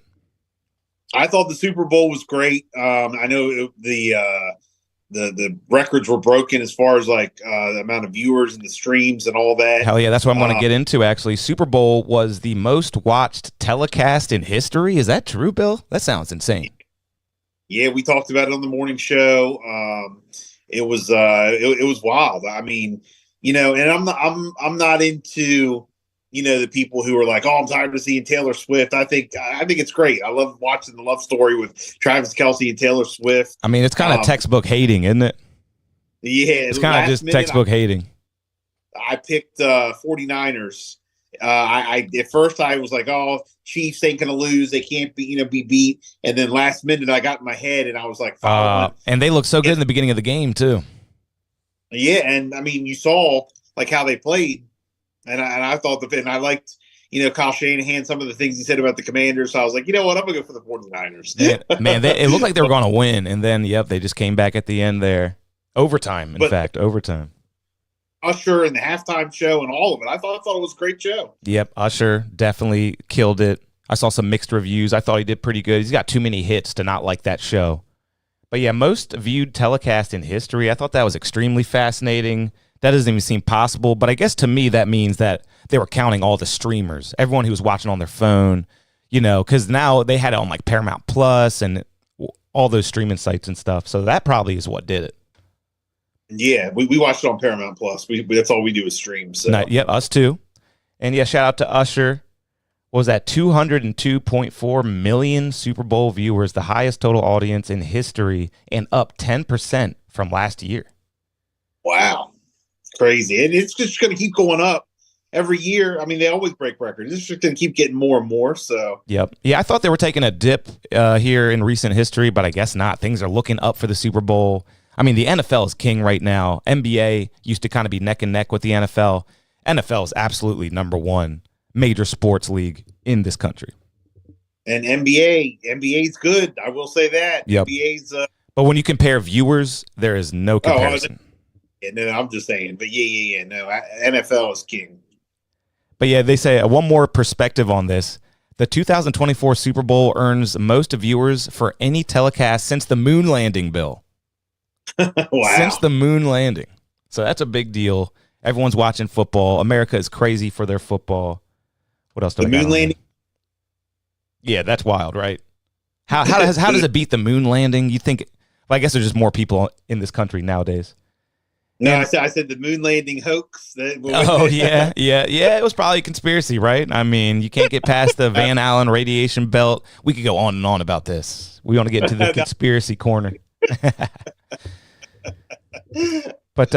Speaker 2: I thought the Super Bowl was great. I know the records were broken as far as like the amount of viewers and the streams and all that.
Speaker 1: Hell yeah, that's what I'm going to get into, actually. Super Bowl was the most watched telecast in history. Is that true, Bill? That sounds insane.
Speaker 2: Yeah, we talked about it on the morning show. It was wild. I mean, and I'm not into the people who are like, oh, I'm tired of seeing Taylor Swift. I think it's great. I love watching the love story with Travis Kelce and Taylor Swift.
Speaker 1: I mean, it's kind of textbook hating, isn't it?
Speaker 2: Yeah.
Speaker 1: It's kind of just textbook hating.
Speaker 2: I picked 49ers. At first I was like, oh, Chiefs ain't going to lose. They can't be beat. And then last minute I got in my head and I was like,
Speaker 1: and they looked so good in the beginning of the game too.
Speaker 2: Yeah. And I mean, you saw like how they played. And I thought and I liked, Kyle Shanahan, some of the things he said about the Commanders. So I was like, you know what? I'm going to go for the 49ers.
Speaker 1: Man, it looked like they were going to win. And then, they just came back at the end there. Overtime, overtime.
Speaker 2: Usher and the halftime show and all of it. I thought it was a great show.
Speaker 1: Yep, Usher definitely killed it. I saw some mixed reviews. I thought he did pretty good. He's got too many hits to not like that show. But yeah, most viewed telecast in history. I thought that was extremely fascinating. That doesn't even seem possible, but I guess to me that means that they were counting all the streamers, everyone who was watching on their phone, because now they had it on like Paramount Plus and all those streaming sites and stuff. So that probably is what did it.
Speaker 2: Yeah, we watched it on Paramount Plus. That's all we do is stream. So.
Speaker 1: Us too. And yeah, shout out to Usher. What was that 202.4 million Super Bowl viewers, the highest total audience in history, and up 10% from last year.
Speaker 2: Wow. Crazy. And it's just going to keep going up every year. I mean, they always break records. It's just going to keep getting more and more. So,
Speaker 1: yep. Yeah, I thought they were taking a dip here in recent history, but I guess not. Things are looking up for the Super Bowl. I mean, the NFL is king right now. NBA used to kind of be neck and neck with the NFL. NFL is absolutely number one major sports league in this country.
Speaker 2: And NBA's good. I will say that.
Speaker 1: Yep.
Speaker 2: NBA's.
Speaker 1: But when you compare viewers, there is no comparison.
Speaker 2: Yeah, no, I'm just saying. But yeah. No, NFL is king.
Speaker 1: But yeah, they say one more perspective on this. The 2024 Super Bowl earns most viewers for any telecast since the moon landing, Bill.
Speaker 2: Wow.
Speaker 1: Since the moon landing. So that's a big deal. Everyone's watching football. America is crazy for their football. What else do
Speaker 2: the moon landing?
Speaker 1: Yeah, that's wild, right? How does it beat the moon landing? You think? Well, I guess there's just more people in this country nowadays.
Speaker 2: No, I said the moon landing hoax.
Speaker 1: Oh, yeah. It was probably a conspiracy, right? I mean, you can't get past the Van Allen radiation belt. We could go on and on about this. We want to get into the conspiracy corner. But,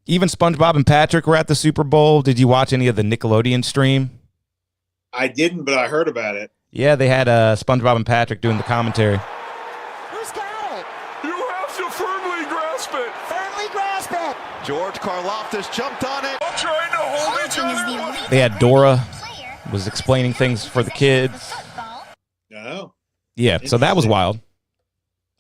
Speaker 1: even SpongeBob and Patrick were at the Super Bowl. Did you watch any of the Nickelodeon stream?
Speaker 2: I didn't, but I heard about it.
Speaker 1: Yeah, they had SpongeBob and Patrick doing the commentary.
Speaker 13: Who's got it? You have to firmly grasp it. Firmly grasp it. George Karlaftis jumped on it. I'm trying to hold each other.
Speaker 1: They had Dora was explaining things for the kids.
Speaker 2: Oh.
Speaker 1: Yeah, so that was wild.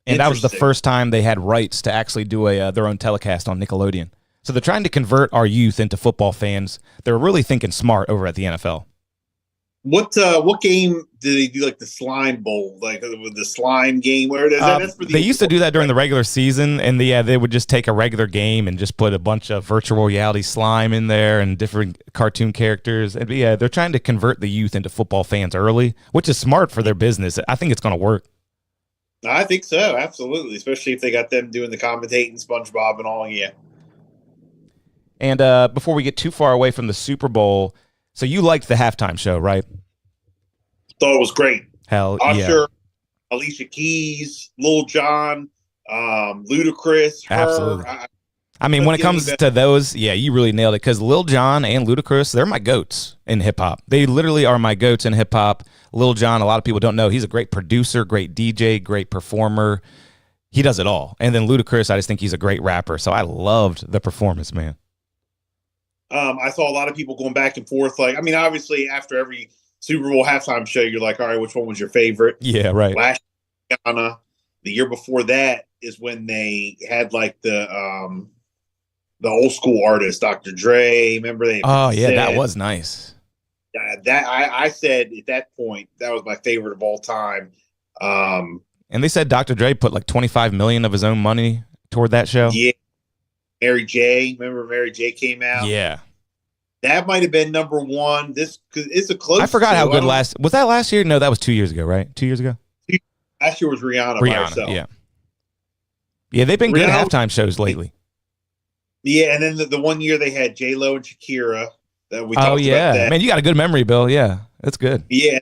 Speaker 1: And that was the first time they had rights to actually do their own telecast on Nickelodeon. So they're trying to convert our youth into football fans. They're really thinking smart over at the NFL.
Speaker 2: What game did they do, like the Slime Bowl, like with the slime game? Where it is that's for
Speaker 1: they used to do that during the regular season, and they would just take a regular game and just put a bunch of virtual reality slime in there and different cartoon characters. And yeah, they're trying to convert the youth into football fans early, which is smart for their business. I think it's going to work.
Speaker 2: I think so, absolutely, especially if they got them doing the commentating, SpongeBob and all. Yeah.
Speaker 1: And before we get too far away from the Super Bowl, so you liked the halftime show, right?
Speaker 2: Thought it was great.
Speaker 1: Hell
Speaker 2: Usher,
Speaker 1: yeah.
Speaker 2: Alicia Keys, Lil Jon, Ludacris.
Speaker 1: Absolutely. I mean, when it comes to those, yeah, you really nailed it, because Lil Jon and Ludacris, they're my goats in hip-hop. They literally are my goats in hip-hop. Lil Jon, a lot of people don't know, he's a great producer, great DJ, great performer. He does it all. And then Ludacris, I just think he's a great rapper. So I loved the performance, man.
Speaker 2: I saw a lot of people going back and forth. Like, I mean, obviously, after every Super Bowl halftime show, you're like, all right, which one was your favorite?
Speaker 1: Yeah, right.
Speaker 2: Last year, Ghana. The year before that is when they had like the old school artists, Dr. Dre. Remember they?
Speaker 1: Oh yeah, that was nice.
Speaker 2: That I said at that point that was my favorite of all time.
Speaker 1: And they said Dr. Dre put like $25 million of his own money toward that show.
Speaker 2: Yeah. Mary J. Remember Mary J. came out?
Speaker 1: Yeah.
Speaker 2: That might have been number one. Cause it's a close.
Speaker 1: I forgot how good was that last year? No, that was 2 years ago, right? 2 years ago?
Speaker 2: Last year was Rihanna,
Speaker 1: yeah. Yeah, they've been good halftime shows lately.
Speaker 2: Yeah, and then the 1 year they had J-Lo and Shakira. That we talked about that.
Speaker 1: Man, you got a good memory, Bill. Yeah, that's good.
Speaker 2: Yeah,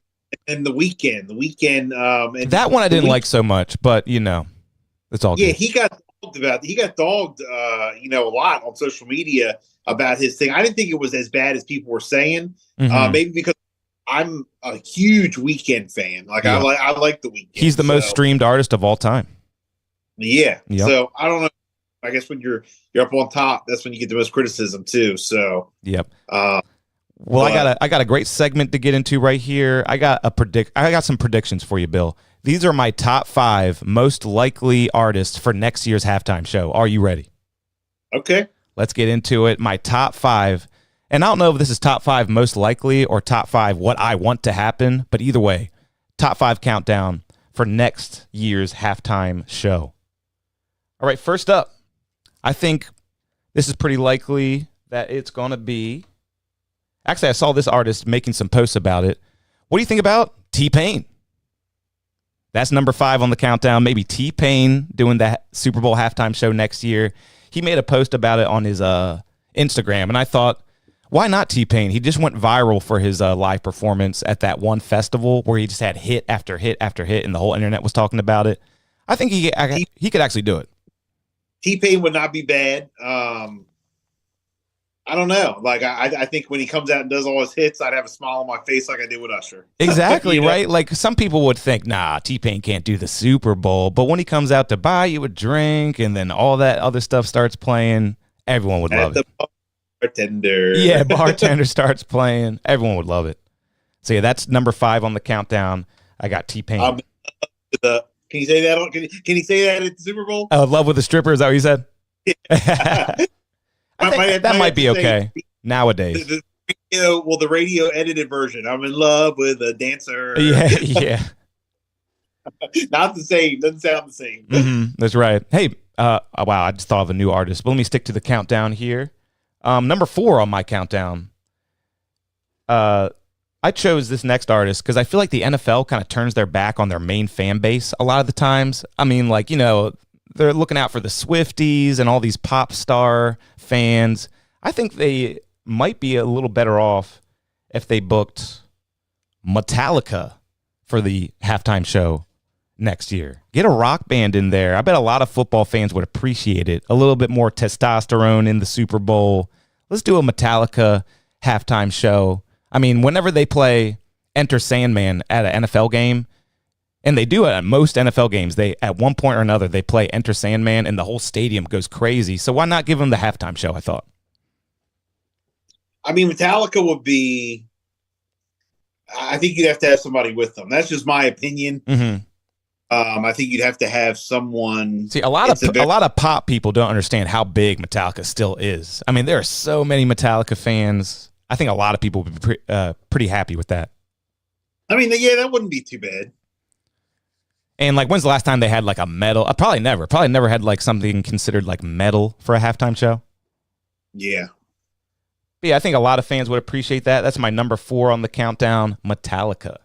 Speaker 2: and the weekend. And
Speaker 1: that one I didn't like so much, but it's all good.
Speaker 2: Yeah, he got dogged a lot on social media about his thing. I didn't think it was as bad as people were saying. Maybe because I'm a huge Weeknd fan. Like I like the Weeknd.
Speaker 1: He's the most streamed artist of all time.
Speaker 2: Yeah. Yep. So I don't know. I guess when you're up on top, that's when you get the most criticism too. So
Speaker 1: yep. Well, I got a great segment to get into right here. I got some predictions for you, Bill. These are my top 5 most likely artists for next year's halftime show. Are you ready?
Speaker 2: Okay.
Speaker 1: Let's get into it. My top 5, and I don't know if this is top 5 most likely or top 5 what I want to happen, but either way, top 5 countdown for next year's halftime show. All right, first up, I think this is pretty likely that it's going to be. Actually, I saw this artist making some posts about it. What do you think about T-Pain? That's number 5 on the countdown. Maybe T-Pain doing the Super Bowl halftime show next year. He made a post about it on his Instagram, and I thought, why not T-Pain? He just went viral for his live performance at that one festival where he just had hit after hit after hit, and the whole internet was talking about it. I think he could actually do it.
Speaker 2: T-Pain would not be bad. I don't know. Like, I think when he comes out and does all his hits, I'd have a smile on my face like I did with Usher.
Speaker 1: Exactly, right? Like, some people would think, nah, T-Pain can't do the Super Bowl. But when he comes out to buy you a drink and then all that other stuff starts playing, everyone would love it.
Speaker 2: Bartender.
Speaker 1: Yeah, bartender starts playing. Everyone would love it. So, yeah, that's number 5 on the countdown. I got T-Pain.
Speaker 2: Can you say that? Can you say that at the Super Bowl?
Speaker 1: Love with the Stripper, is that what you said? I think that might be okay nowadays.
Speaker 2: The radio edited version. I'm in love with a dancer.
Speaker 1: Yeah.
Speaker 2: Not the same. Doesn't sound the same.
Speaker 1: That's right. Hey, wow, I just thought of a new artist. But let me stick to the countdown here. Number 4 on my countdown. I chose this next artist because I feel like the NFL kind of turns their back on their main fan base a lot of the times. I mean, like, they're looking out for the Swifties and all these pop star fans. I think they might be a little better off if they booked Metallica for the halftime show next year. Get a rock band in there. I bet a lot of football fans would appreciate it. A little bit more testosterone in the Super Bowl. Let's do a Metallica halftime show. I mean, whenever they play Enter Sandman at an NFL game, and they do it at most NFL games, they at one point or another, they play Enter Sandman, and the whole stadium goes crazy. So why not give them the halftime show, I thought?
Speaker 2: I mean, Metallica would be... I think you'd have to have somebody with them. That's just my opinion. I think you'd have to have someone...
Speaker 1: See, a lot of pop people don't understand how big Metallica still is. I mean, there are so many Metallica fans. I think a lot of people would be pretty happy with that.
Speaker 2: I mean, yeah, that wouldn't be too bad.
Speaker 1: And like, when's the last time they had like a metal? Probably never. Probably never had like something considered like metal for a halftime show.
Speaker 2: Yeah.
Speaker 1: But yeah, I think a lot of fans would appreciate that. That's my number 4 on the countdown. Metallica.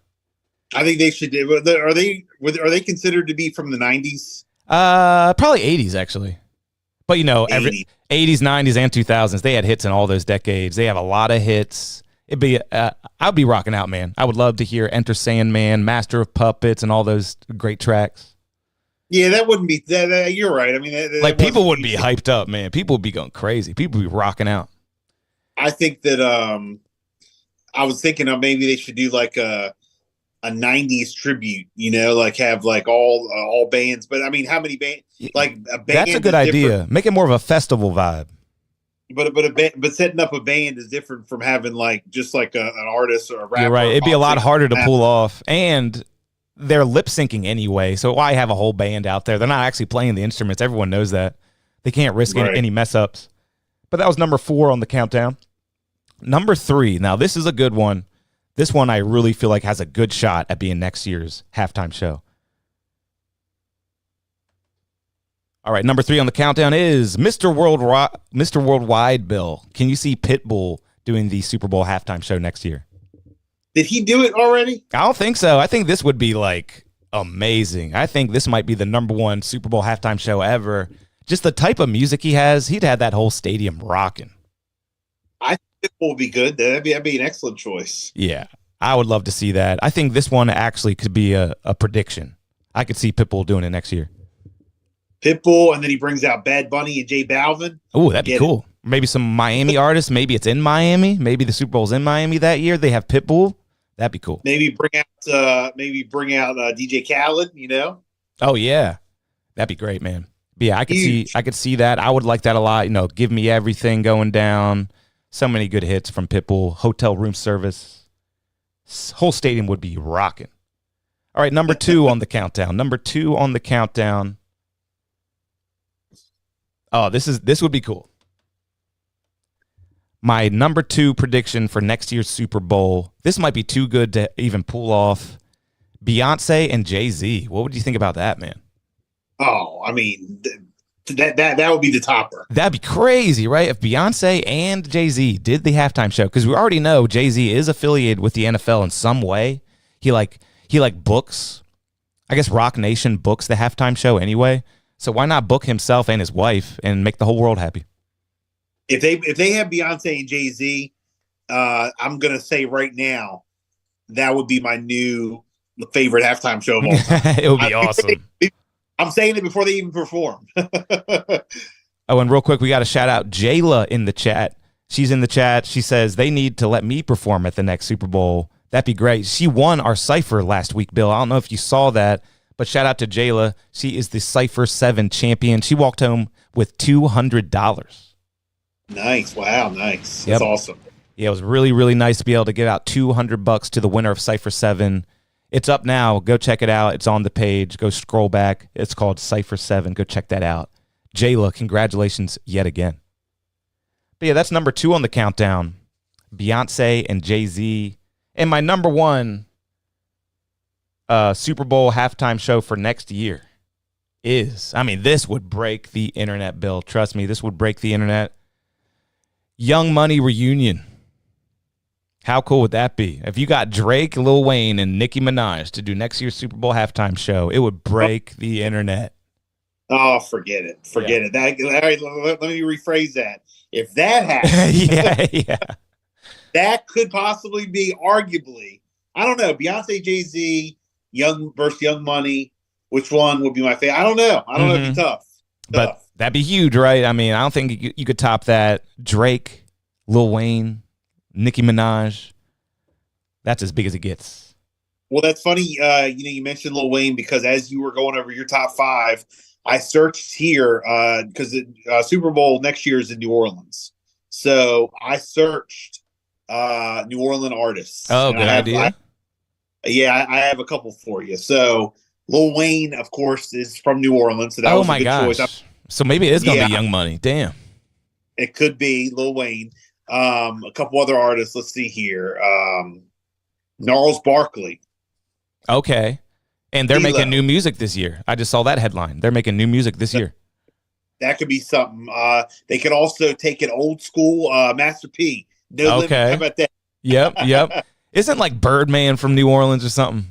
Speaker 2: I think they should. Are they considered to be from the 90s?
Speaker 1: Probably 80s actually. But you know, every 80s, 90s, and 2000s, they had hits in all those decades. They have a lot of hits. It'd be, I'd be rocking out, man. I would love to hear Enter Sandman, Master of Puppets, and all those great tracks.
Speaker 2: Yeah, that wouldn't be. You're right. I mean,
Speaker 1: like people would be hyped up, man. People would be going crazy. People would be rocking out.
Speaker 2: I think that I was thinking of maybe they should do like a 90s tribute, you know, like have like all bands. But I mean, how many bands? Like a band.
Speaker 1: That's a good idea. Make it more of a festival vibe.
Speaker 2: But setting up a band is different from having like just like an artist or a rapper.
Speaker 1: You're right. It'd be a lot harder to pull off, and they're lip syncing anyway. So why have a whole band out there? They're not actually playing the instruments. Everyone knows that. They can't risk any mess ups. But that was number 4 on the countdown. Number 3. Now this is a good one. This one I really feel like has a good shot at being next year's halftime show. All right, number 3 on the countdown is Mr. Worldwide Bill. Can you see Pitbull doing the Super Bowl halftime show next year?
Speaker 2: Did he do it already?
Speaker 1: I don't think so. I think this would be like amazing. I think this might be the number 1 Super Bowl halftime show ever. Just the type of music he has, he'd have that whole stadium rocking.
Speaker 2: I think Pitbull would be good. That'd be an excellent choice.
Speaker 1: Yeah, I would love to see that. I think this one actually could be a prediction. I could see Pitbull doing it next year.
Speaker 2: Pitbull, and then he brings out Bad Bunny and J Balvin.
Speaker 1: Oh, that'd be cool. Maybe some Miami artists. Maybe it's in Miami. Maybe the Super Bowl's in Miami that year. They have Pitbull. That'd be cool.
Speaker 2: Maybe bring out DJ Khaled. You know.
Speaker 1: Oh yeah, that'd be great, man. But yeah, I could see that. I would like that a lot. You know, Give Me Everything going down. So many good hits from Pitbull. Hotel Room Service. Whole stadium would be rocking. All right, number 2 on the countdown. Number 2 on the countdown. Oh, this would be cool. My number 2 prediction for next year's Super Bowl. This might be too good to even pull off. Beyonce and Jay-Z. What would you think about that, man?
Speaker 2: Oh, I mean, that would be the topper.
Speaker 1: That'd be crazy, right? If Beyonce and Jay-Z did the halftime show, because we already know Jay-Z is affiliated with the NFL in some way. He books. I guess Rock Nation books the halftime show anyway. So why not book himself and his wife and make the whole world happy?
Speaker 2: If they have Beyonce and Jay-Z, I'm gonna say right now that would be my new favorite halftime show of all time.
Speaker 1: It would be awesome.
Speaker 2: I'm saying it before they even perform.
Speaker 1: Oh, and real quick, we got to shout out Jayla in the chat. She's in the chat. She says they need to let me perform at the next Super Bowl. That'd be great. She won our Cypher last week, Bill. I don't know if you saw that. But shout out to Jayla. She is the Cypher 7 champion. She walked home with $200.
Speaker 2: Nice. Wow. Nice. That's awesome.
Speaker 1: Yeah, it was really, really nice to be able to give out $200 to the winner of Cypher 7. It's up now. Go check it out. It's on the page. Go scroll back. It's called Cypher 7. Go check that out. Jayla, congratulations yet again. But yeah, that's number 2 on the countdown. Beyonce and Jay-Z. And my number 1 Super Bowl halftime show for next year is, I mean, this would break the internet, Bill. Trust me, this would break the internet. Young Money reunion. How cool would that be? If you got Drake, Lil Wayne, and Nicki Minaj to do next year's Super Bowl halftime show, it would break the internet.
Speaker 2: Oh, forget it. Forget it. All right, let me rephrase that. If that happens, that could possibly be arguably, I don't know, Beyonce, Jay-Z, Young Money. Which one would be my favorite? I don't know. It'd be tough.
Speaker 1: But that'd be huge, right? I mean, I don't think you could top that. Drake, Lil Wayne, Nicki Minaj. That's as big as it gets.
Speaker 2: Well, that's funny. You mentioned Lil Wayne because as you were going over your top 5, I searched here because Super Bowl next year is in New Orleans. So I searched New Orleans artists.
Speaker 1: Oh, good idea.
Speaker 2: I have a couple for you. So Lil Wayne, of course, is from New Orleans. So that was a good choice.
Speaker 1: So maybe it is going to be Young Money. Damn.
Speaker 2: It could be Lil Wayne. A couple other artists. Let's see here. Gnarls Barkley.
Speaker 1: Okay. And they're
Speaker 2: D-Lo.
Speaker 1: making new music this year. I just saw that headline. They're making new music this year.
Speaker 2: That could be something. They could also take it old school. Master P. No Limit. How about that?
Speaker 1: Yep. Isn't like Birdman from New Orleans or something?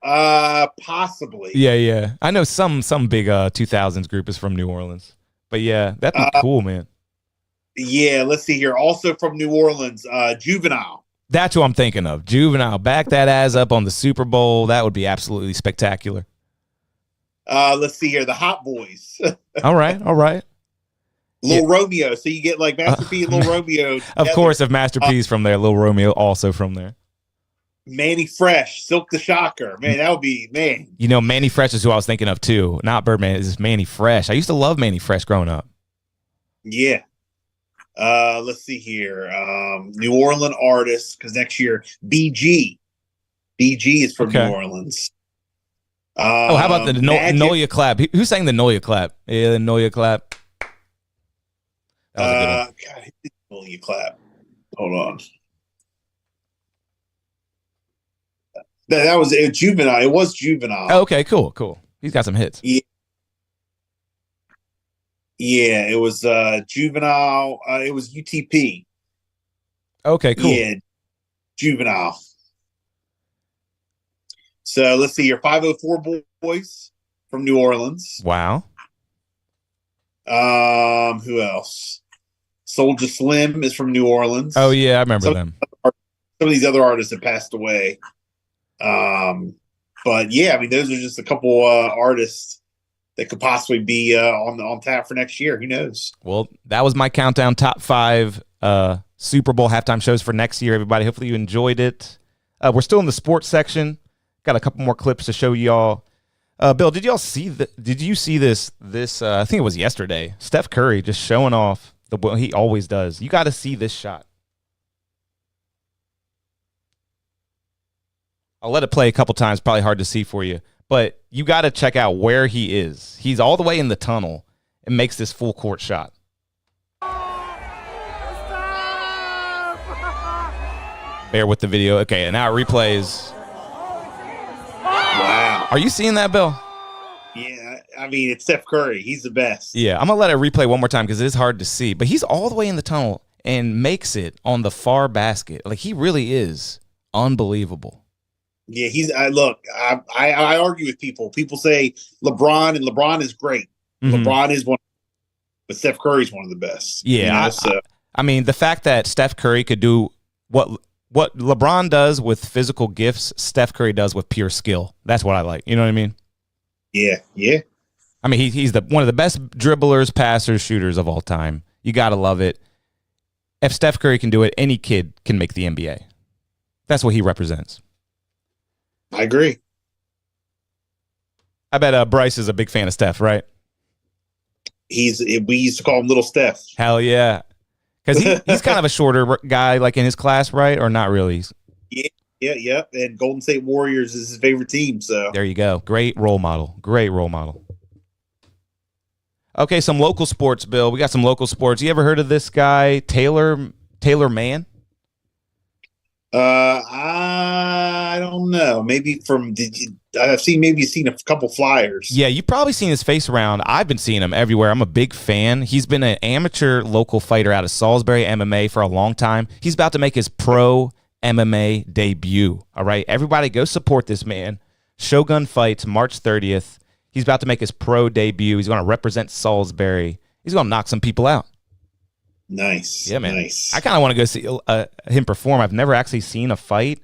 Speaker 2: Possibly.
Speaker 1: Yeah. I know some big 2000s group is from New Orleans. But yeah, that'd be cool, man.
Speaker 2: Yeah, let's see here. Also from New Orleans, Juvenile.
Speaker 1: That's who I'm thinking of. Juvenile. Back that ass up on the Super Bowl. That would be absolutely spectacular.
Speaker 2: Let's see here. The Hot Boys.
Speaker 1: All right.
Speaker 2: Lil Romeo. So you get like Master P and Lil Romeo.
Speaker 1: Of course, if Master P's from there, Lil Romeo also from there.
Speaker 2: Manny Fresh, Silk the Shocker. Man, that would be, man.
Speaker 1: You know, Manny Fresh is who I was thinking of too. Not Birdman, it's Manny Fresh. I used to love Manny Fresh growing up.
Speaker 2: Yeah. Let's see here. New Orleans artists, because next year, BG. BG is from New Orleans.
Speaker 1: How about the Noya Clap? Who sang the Noya Clap? Yeah, the Noya Clap. That was a good one.
Speaker 2: God, Noya Clap. Hold on. That was Juvenile. It was Juvenile.
Speaker 1: Oh, okay, cool. He's got some hits.
Speaker 2: Yeah, it was Juvenile. It was UTP.
Speaker 1: Okay, cool.
Speaker 2: Yeah, Juvenile. So let's see here. 504 Boys from New Orleans.
Speaker 1: Wow.
Speaker 2: Who else? Soulja Slim is from New Orleans.
Speaker 1: Oh yeah, I remember them.
Speaker 2: Some of these other artists have passed away. But yeah, I mean, those are just a couple artists that could possibly be on tap for next year. Who knows?
Speaker 1: Well, that was my countdown top 5 Super Bowl halftime shows for next year. Everybody, hopefully you enjoyed it. We're still in the sports section. Got a couple more clips to show y'all. Bill, did you see this? I think it was yesterday. Steph Curry just showing off what he always does. You got to see this shot. I'll let it play a couple times. Probably hard to see for you, but you got to check out where he is. He's all the way in the tunnel and makes this full court shot. Bear with the video. Okay, and now it replays.
Speaker 2: Wow.
Speaker 1: Are you seeing that, Bill?
Speaker 2: Yeah, I mean, it's Steph Curry. He's the best.
Speaker 1: Yeah, I'm going to let it replay one more time because it is hard to see. But he's all the way in the tunnel and makes it on the far basket. Like, he really is unbelievable.
Speaker 2: Yeah, I argue with people. People say LeBron, and LeBron is great.
Speaker 1: Mm-hmm.
Speaker 2: LeBron is one, but Steph Curry's one of the best.
Speaker 1: Yeah, I mean, the fact that Steph Curry could do what LeBron does with physical gifts, Steph Curry does with pure skill. That's what I like. You know what I mean?
Speaker 2: Yeah.
Speaker 1: I mean, he's one of the best dribblers, passers, shooters of all time. You got to love it. If Steph Curry can do it, any kid can make the NBA. That's what he represents.
Speaker 2: I agree.
Speaker 1: I bet Bryce is a big fan of Steph, right?
Speaker 2: We used to call him Little Steph.
Speaker 1: Hell yeah. Because he's kind of a shorter guy, like in his class, right? Or not really?
Speaker 2: Yeah. And Golden State Warriors is his favorite team. So
Speaker 1: there you go. Great role model. Okay, some local sports, Bill. We got some local sports. You ever heard of this guy, Taylor Mann?
Speaker 2: I don't know. Maybe I've seen a couple flyers.
Speaker 1: Yeah, you've probably seen his face around. I've been seeing him everywhere. I'm a big fan. He's been an amateur local fighter out of Salisbury MMA for a long time. He's about to make his pro MMA debut. All right, everybody go support this man. Shogun Fights, March 30th. He's about to make his pro debut. He's going to represent Salisbury. He's going to knock some people out.
Speaker 2: Nice.
Speaker 1: Yeah, man.
Speaker 2: Nice.
Speaker 1: I kind of want to go see him perform. I've never actually seen a fight,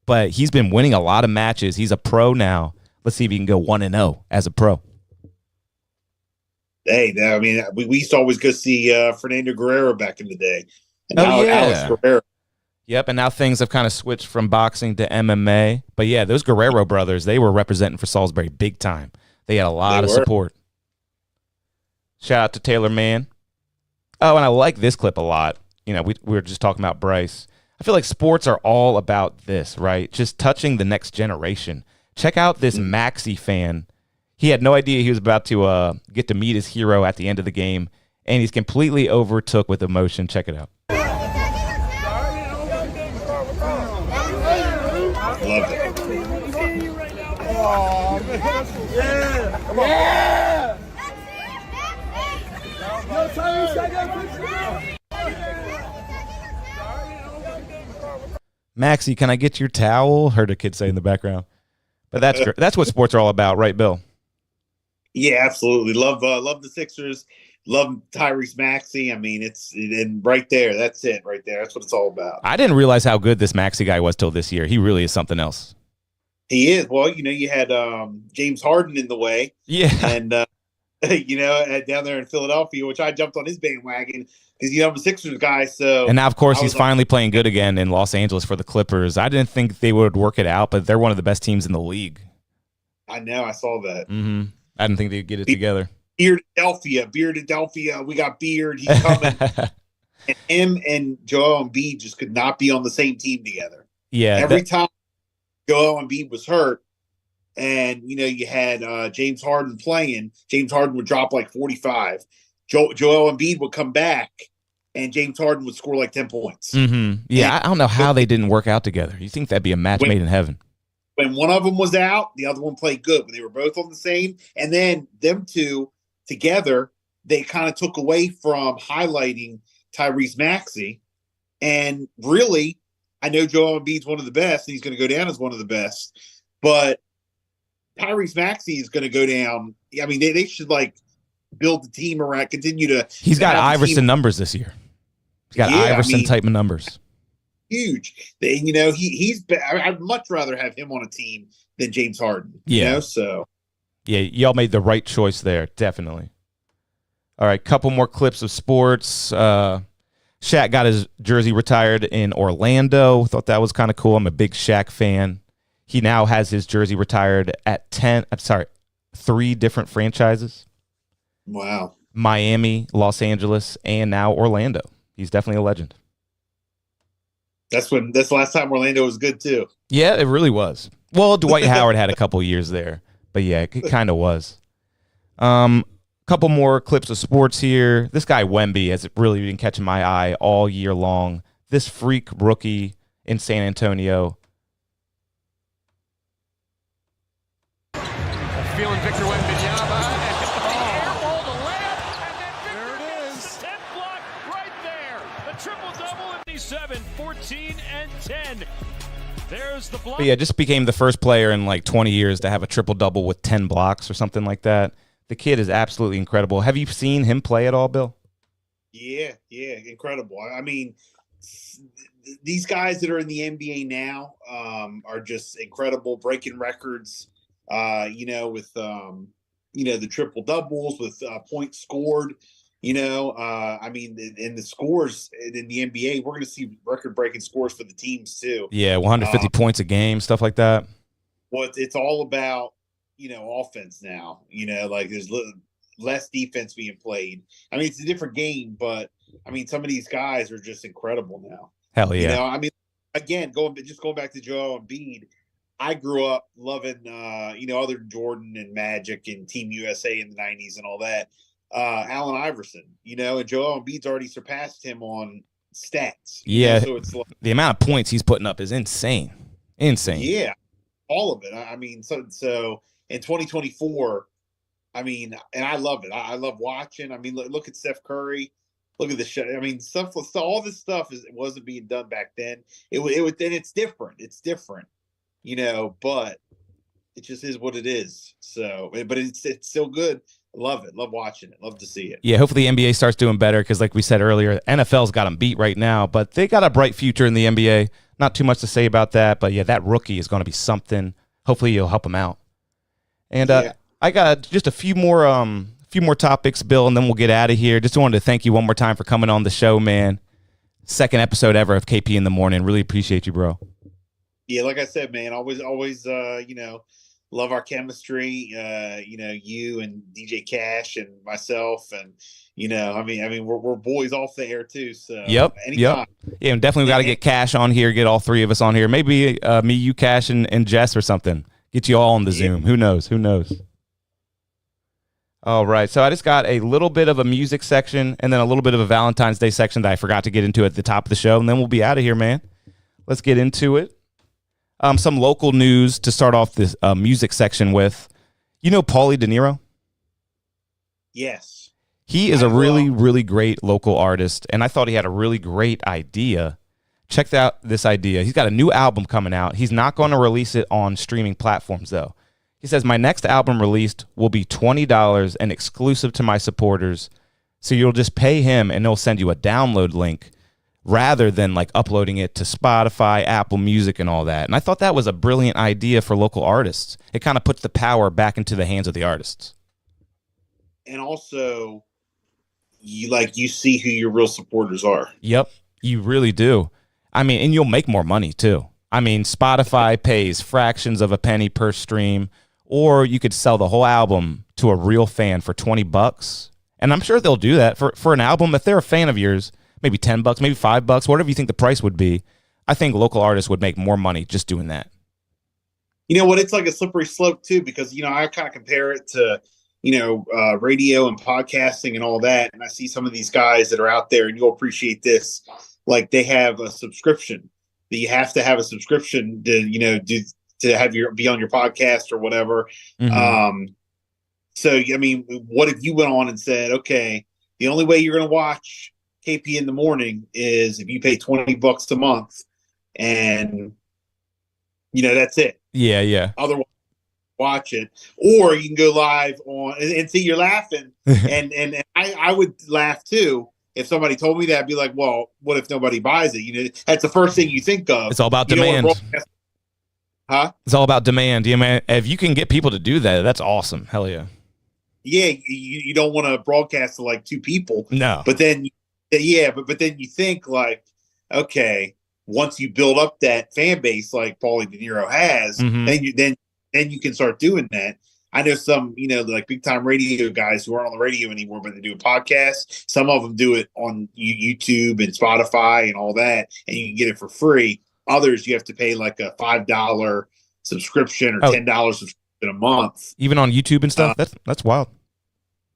Speaker 1: but he's been winning a lot of matches. He's a pro now. Let's see if he can go 1-0 as a pro.
Speaker 2: Hey, I mean, we used to always go see Fernando Guerrero back in the day. And now Alex Guerrero.
Speaker 1: Yep, and now things have kind of switched from boxing to MMA. But yeah, those Guerrero brothers, they were representing for Salisbury big time. They had a lot of support. Shout out to Taylor Mann. Oh, and I like this clip a lot. You know, we were just talking about Bryce. I feel like sports are all about this, right? Just touching the next generation. Check out this Maxey fan. He had no idea he was about to get to meet his hero at the end of the game, and he's completely overtook with emotion. Check it out.
Speaker 2: Love it.
Speaker 13: Oh, man. Yeah. Come on. Yeah. Yo, Tyrese, I got a picture.
Speaker 1: Maxie, can I get your towel? Heard a kid say in the background. But that's great. That's what sports are all about, right, Bill?
Speaker 2: Yeah, absolutely. Love the Sixers. Love Tyrese Maxey. I mean, it's and right there. That's it right there. That's what it's all about.
Speaker 1: I didn't realize how good this Maxey guy was till this year. He really is something else.
Speaker 2: He is. Well, you had James Harden in the way.
Speaker 1: Yeah.
Speaker 2: And, down there in Philadelphia, which I jumped on his bandwagon because, I'm a Sixers guy. So
Speaker 1: And now, of course, he's finally playing good again in Los Angeles for the Clippers. I didn't think they would work it out, but they're one of the best teams in the league.
Speaker 2: I know. I saw that.
Speaker 1: Mm-hmm. I didn't think they'd get it together.
Speaker 2: Beardadelphia. We got Beard. He's coming. And him and Joel Embiid just could not be on the same team together.
Speaker 1: Yeah.
Speaker 2: Every time Joel Embiid was hurt, and you had James Harden playing, James Harden would drop like 45. Joel Embiid would come back, and James Harden would score like 10 points.
Speaker 1: Mm-hmm. Yeah, I don't know how they didn't work out together. You think that'd be a match made in heaven?
Speaker 2: When one of them was out, the other one played good. When they were both on the same, and then them two together, they kind of took away from highlighting Tyrese Maxey. And really, I know Joel Embiid's one of the best, and he's going to go down as one of the best. But Tyrese Maxey is going to go down. I mean, they should build the team around, continue to.
Speaker 1: He's got Iverson numbers this year. He's got Iverson type of numbers.
Speaker 2: Huge. He's. I'd much rather have him on a team than James Harden.
Speaker 1: Yeah.
Speaker 2: So.
Speaker 1: Yeah, y'all made the right choice there, definitely. All right, couple more clips of sports. Shaq got his jersey retired in Orlando. Thought that was kind of cool. I'm a big Shaq fan. He now has his jersey retired at 3 different franchises.
Speaker 2: Wow.
Speaker 1: Miami, Los Angeles, and now Orlando. He's definitely a legend.
Speaker 2: That's the last time Orlando was good too.
Speaker 1: Yeah, it really was. Well, Dwight Howard had a couple years there, but yeah, it kind of was. Couple more clips of sports here. This guy Wemby has really been catching my eye all year long. This freak rookie in San Antonio.
Speaker 13: Feeling Victor Wembanyama. Airball to layup, and then there it is. The 10th block right there. The triple-double in 57, 14, and 10. There's the block.
Speaker 1: But yeah, just became the first player in 20 years to have a triple-double with 10 blocks or something like that. The kid is absolutely incredible. Have you seen him play at all, Bill?
Speaker 2: Yeah, incredible. I mean, these guys that are in the NBA now are just incredible, breaking records. With the triple doubles, with points scored. I mean, in the scores in the NBA, we're going to see record breaking scores for the teams too.
Speaker 1: Yeah, 150 points a game, stuff like that.
Speaker 2: Well, it's all about offense now. There's less defense being played. I mean, it's a different game, but I mean, some of these guys are just incredible now.
Speaker 1: Hell yeah!
Speaker 2: I mean, again, going back to Joel Embiid. I grew up loving, other Jordan and Magic and Team USA in the 90s and all that. Allen Iverson, and Joel Embiid's already surpassed him on stats.
Speaker 1: Yeah,
Speaker 2: so it's
Speaker 1: the amount of points he's putting up is insane. Insane.
Speaker 2: Yeah, all of it. I mean, so in 2024, I mean, and I love it. I love watching. I mean, look at Steph Curry. Look at the show. I mean, all this stuff wasn't being done back then. It then it's different. It's different. But it just is what it is. So, but it's still good. Love it. Love watching it. Love to see it.
Speaker 1: Yeah, hopefully the NBA starts doing better because, like we said earlier, NFL's got them beat right now, but they got a bright future in the NBA. Not too much to say about that, but yeah, that rookie is going to be something. Hopefully you'll help him out. And I got just a few more topics, Bill, and then we'll get out of here. Just wanted to thank you one more time for coming on the show, man. Second episode ever of KP in the Morning. Really appreciate you, bro.
Speaker 2: Yeah, like I said, man, always, love our chemistry. You and DJ Cash and myself, and I mean, we're boys off the air too. So
Speaker 1: yep. Yeah, and definitely got to get Cash on here. Get all three of us on here. Maybe me, you, Cash, and Jess or something. Get you all on the Zoom. Who knows? All right, so I just got a little bit of a music section and then a little bit of a Valentine's Day section that I forgot to get into at the top of the show, and then we'll be out of here, man. Let's get into it. Some local news to start off this music section with. You know Paulie De Niro?
Speaker 2: Yes.
Speaker 1: He is a really, really great local artist, and I thought he had a really great idea. Check out this idea. He's got a new album coming out. He's not going to release it on streaming platforms, though. He says, my next album released will be $20 and exclusive to my supporters, so you'll just pay him, and he'll send you a download link rather than like uploading it to Spotify, Apple Music, and all that. And I thought that was a brilliant idea for local artists. It kind of puts the power back into the hands of the artists.
Speaker 2: And also, you see who your real supporters are.
Speaker 1: Yep, you really do. I mean, and you'll make more money too. I mean, Spotify pays fractions of a penny per stream, or you could sell the whole album to a real fan for $20. And I'm sure they'll do that for an album. If they're a fan of yours, maybe $10, maybe $5, whatever you think the price would be. I think local artists would make more money just doing that.
Speaker 2: You know what? It's like a slippery slope too, because, I kind of compare it to, radio and podcasting and all that. And I see some of these guys that are out there, and you'll appreciate this. Like they have a subscription that you have to have a subscription to, to have be on your podcast or whatever.
Speaker 1: Mm-hmm.
Speaker 2: So, I mean, what if you went on and said, okay, the only way you're going to watch KP in the morning is if you pay $20 a month, and that's it.
Speaker 1: Yeah.
Speaker 2: Otherwise, watch it, or you can go live on and see you're laughing, and I would laugh too if somebody told me that. I'd be like, well, what if nobody buys it? That's the first thing you think of.
Speaker 1: It's all about demand.
Speaker 2: Huh?
Speaker 1: It's all about demand. Yeah, man. If you can get people to do that, that's awesome. Hell yeah.
Speaker 2: Yeah, you don't want to broadcast to like 2 people.
Speaker 1: No.
Speaker 2: But then, but then you think like, okay, once you build up that fan base like Paulie De Niro has, then you can start doing that. I know some, like big time radio guys who aren't on the radio anymore, but they do a podcast. Some of them do it on YouTube and Spotify and all that, and you can get it for free. Others, you have to pay like a $5 subscription or $10 subscription a month.
Speaker 1: Even on YouTube and stuff? That's wild.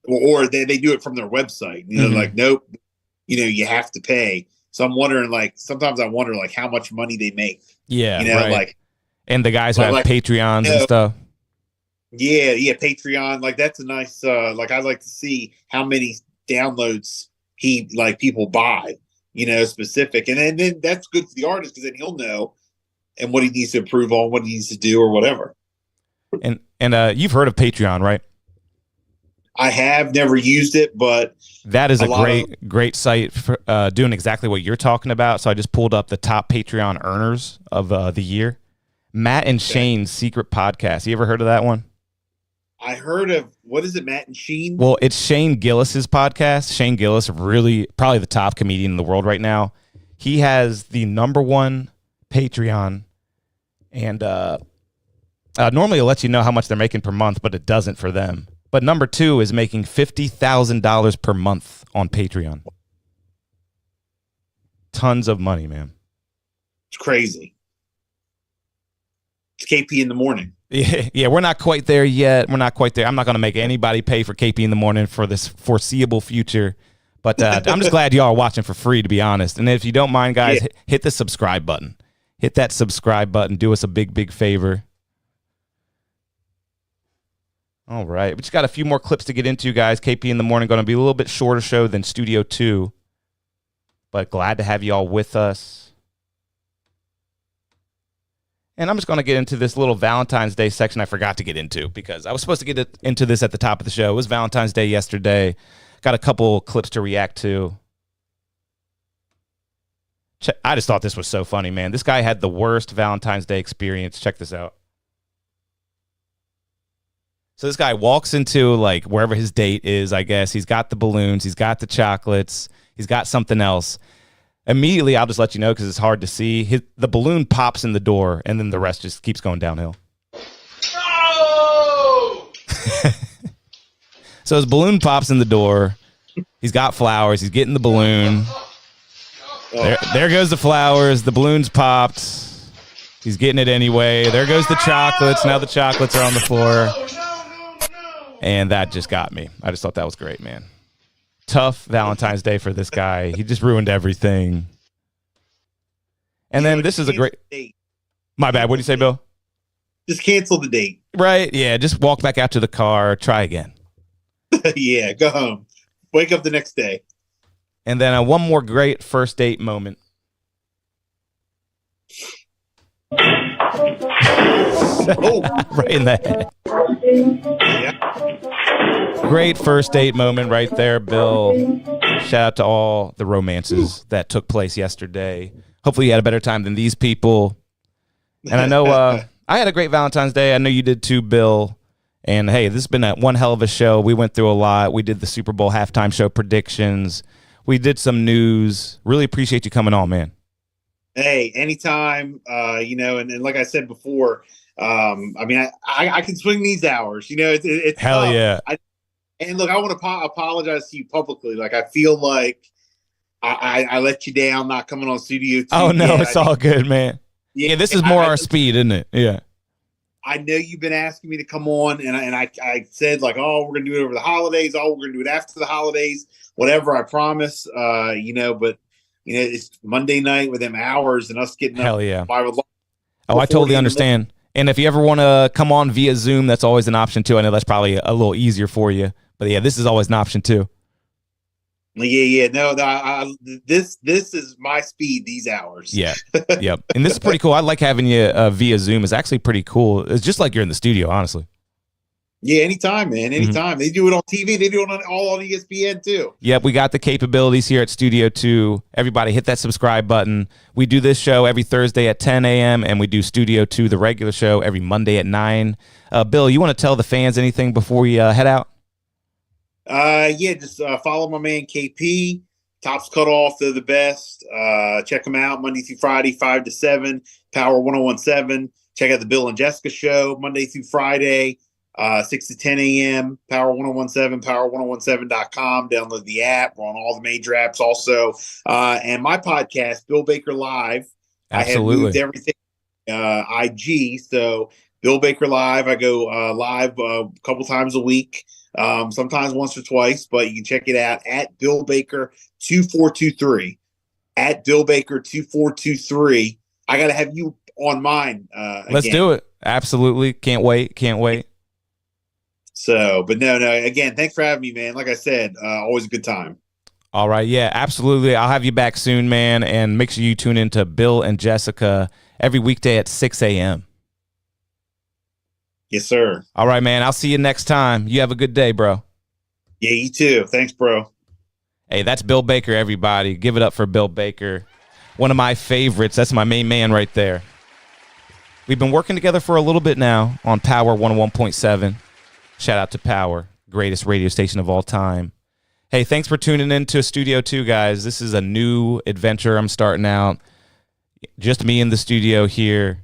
Speaker 2: Or they do it from their website. Like, nope, you have to pay. So I'm wondering, like, sometimes I wonder, like, how much money they make.
Speaker 1: Yeah,
Speaker 2: right.
Speaker 1: Like, and the guys who have Patreons and stuff.
Speaker 2: Yeah, Patreon. Like, that's a nice, like, I'd like to see how many downloads people buy, specific. And then that's good for the artist, because then he'll know and what he needs to improve on, what he needs to do or whatever.
Speaker 1: And you've heard of Patreon, right?
Speaker 2: I have never used it, but
Speaker 1: that is a great site for doing exactly what you're talking about. So I just pulled up the top Patreon earners of the year. Matt and Shane's Secret Podcast. You ever heard of that one?
Speaker 2: I heard of, what is it, Matt and Sheen?
Speaker 1: Well, it's Shane Gillis's podcast. Shane Gillis, really probably the top comedian in the world right now. He has the #1 Patreon, and normally it lets you know how much they're making per month, but it doesn't for them. But #2 is making $50,000 per month on Patreon. Tons of money, man.
Speaker 2: It's crazy. It's KP in the morning.
Speaker 1: Yeah, we're not quite there yet. We're not quite there. I'm not going to make anybody pay for KP in the morning for this foreseeable future. But I'm just glad y'all are watching for free, to be honest. And if you don't mind, guys, hit the subscribe button. Hit that subscribe button. Do us a big, big favor. All right. We just got a few more clips to get into, guys. KP in the morning, going to be a little bit shorter show than Studio 2. But glad to have you all with us. And I'm just going to get into this little Valentine's Day section I forgot to get into, because I was supposed to get into this at the top of the show. It was Valentine's Day yesterday. Got a couple clips to react to. I just thought this was so funny, man. This guy had the worst Valentine's Day experience. Check this out. So this guy walks into like wherever his date is, I guess. He's got the balloons. He's got the chocolates. He's got something else. Immediately, I'll just let you know because it's hard to see. The balloon pops in the door, and then the rest just keeps going downhill. No! So his balloon pops in the door. He's got flowers. He's getting the balloon. There goes the flowers. The balloon's popped. He's getting it anyway. There goes the chocolates. Now the chocolates are on the floor. And that just got me. I just thought that was great, man. Tough Valentine's Day for this guy. He just ruined everything. And then this is a great... My bad. What do you say, Bill?
Speaker 2: Just cancel the date.
Speaker 1: Right. Yeah. Just walk back out to the car. Try again.
Speaker 2: Yeah. Go home. Wake up the next day.
Speaker 1: And then one more great first date moment. Right in the head.
Speaker 2: Yeah.
Speaker 1: Great first date moment right there, Bill. Shout out to all the romances that took place yesterday. Hopefully you had a better time than these people. And I know I had a great Valentine's Day. I know you did too, Bill. And hey, this has been one hell of a show. We went through a lot. We did the Super Bowl halftime show predictions. We did some news. Really appreciate you coming on, man.
Speaker 2: Hey, anytime, and like I said before, I mean, I can swing these hours, it's
Speaker 1: hell
Speaker 2: tough.
Speaker 1: Yeah.
Speaker 2: And look, I want to apologize to you publicly. Like, I feel like I let you down not coming on Studio 2.
Speaker 1: Oh, no, it's all good, man. Yeah, this is more our speed, isn't it? Yeah.
Speaker 2: I know you've been asking me to come on, and I said, like, oh, we're going to do it over the holidays. Oh, we're going to do it after the holidays. Whatever, I promise. But, it's Monday night with them hours and us getting
Speaker 1: hell
Speaker 2: up
Speaker 1: yeah.
Speaker 2: 5 o'clock.
Speaker 1: Oh, I totally understand. And if you ever want to come on via Zoom, that's always an option, too. I know that's probably a little easier for you. But, yeah, this is always an option, too.
Speaker 2: Yeah. No, this is my speed, these hours.
Speaker 1: Yeah. Yep. And this is pretty cool. I like having you via Zoom. It's actually pretty cool. It's just like you're in the studio, honestly.
Speaker 2: Yeah, anytime, man. Anytime. They do it on TV. They do it all on ESPN, too.
Speaker 1: Yep, we got the capabilities here at Studio 2. Everybody hit that subscribe button. We do this show every Thursday at 10 a.m., and we do Studio 2, the regular show, every Monday at 9. Bill, you want to tell the fans anything before we head out?
Speaker 2: Yeah, just follow my man KP. Tops Cut Off, they're the best. Check them out Monday through Friday, 5 to 7, Power 1017. Check out the Bill and Jessica show Monday through Friday, 6 to 10 a.m. Power 1017, power1017.com. Download the app. We're on all the major apps also. And my podcast, Bill Baker Live.
Speaker 1: Absolutely.
Speaker 2: I have moved everything IG. So Bill Baker Live, I go live a couple times a week. Sometimes once or twice, but you can check it out at Bill Baker 2423. At Bill Baker 2423. I got to have you on mine.
Speaker 1: Let's do it. Absolutely. Can't wait.
Speaker 2: So, but no. Again, thanks for having me, man. Like I said, always a good time.
Speaker 1: All right. Yeah, absolutely. I'll have you back soon, man. And make sure you tune into Bill and Jessica every weekday at 6 a.m.
Speaker 2: Yes, sir.
Speaker 1: All right, man. I'll see you next time. You have a good day, bro.
Speaker 2: Yeah, you too. Thanks, bro.
Speaker 1: Hey, that's Bill Baker, everybody. Give it up for Bill Baker. One of my favorites. That's my main man right there. We've been working together for a little bit now on Power 101.7. Shout out to Power, greatest radio station of all time. Hey, thanks for tuning in to Studio 2, guys. This is a new adventure I'm starting out. Just me in the studio here.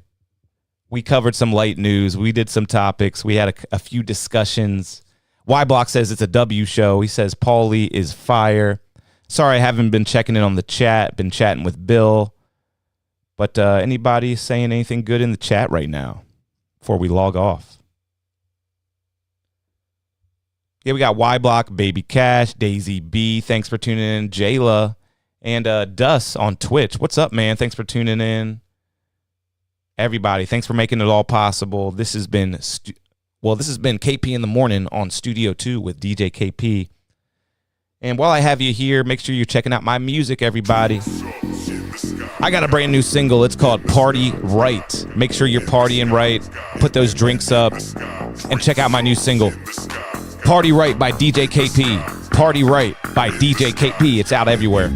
Speaker 1: We covered some light news. We did some topics. We had a few discussions. Y-Block says it's a W show. He says Paulie is fire. Sorry I haven't been checking in on the chat. Been chatting with Bill. But anybody saying anything good in the chat right now before we log off? Yeah, we got Y-Block, Baby Cash, Daisy B. Thanks for tuning in. Jayla and Dus on Twitch. What's up, man? Thanks for tuning in. Everybody, thanks for making it all possible. This has been KP in the Morning on Studio 2 with DJ KP. And while I have you here, make sure you're checking out my music, everybody. I got a brand new single. It's called Party Right. Make sure you're partying right. Put those drinks up and check out my new single, Party Right by DJ KP. Party Right by DJ KP. It's out everywhere.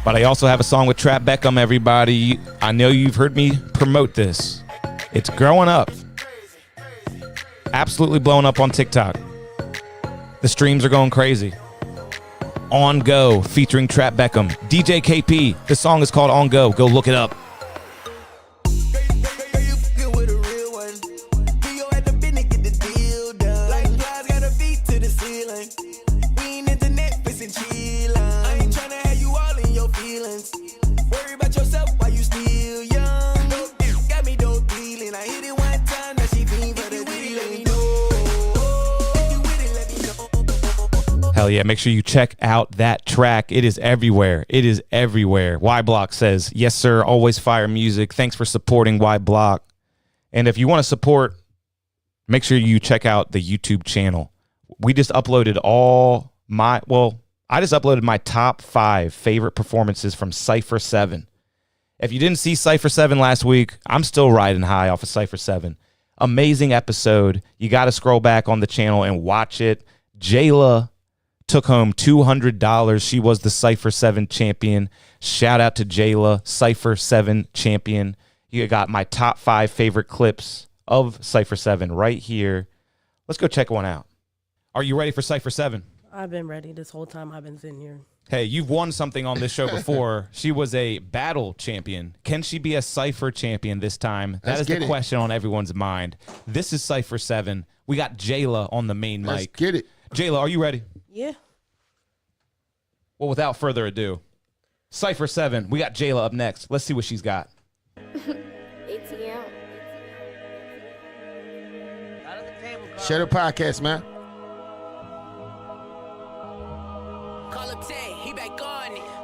Speaker 1: But I also have a song with Trap Beckham, everybody. I know you've heard me promote this. It's growing up. Absolutely blowing up on TikTok. The streams are going crazy. On Go featuring Trap Beckham. DJ KP. The song is called On Go. Go look it up.
Speaker 14: Worry about yourself while you still young. Got me dope feeling. I
Speaker 1: Hell yeah. Make sure you check out that track. It is everywhere. It is everywhere. Y Block says, yes, sir. Always fire music. Thanks for supporting Y Block. And if you want to support, make sure you check out the YouTube channel. We just uploaded I just uploaded my top 5 favorite performances from Cypher 7. If you didn't see Cypher 7 last week, I'm still riding high off of Cypher 7. Amazing episode. You got to scroll back on the channel and watch it. Jayla took home $200. She was the Cypher 7 champion. Shout out to Jayla, Cypher 7 champion. You got my top 5 favorite clips of Cypher 7 right here. Let's go check one out. Are you ready for Cypher 7?
Speaker 7: I've been ready this whole time I've been sitting here.
Speaker 1: Hey, you've won something on this show before. She was a battle champion. Can she be a Cypher champion this time? That is the question on everyone's mind. This is Cypher 7. We got Jayla on the main mic.
Speaker 4: Let's get it.
Speaker 1: Jayla, are you ready?
Speaker 7: Yeah.
Speaker 1: Well, without further ado, Cypher 7. We got Jayla up next. Let's see what she's got.
Speaker 4: ATL. Shut up podcast, man.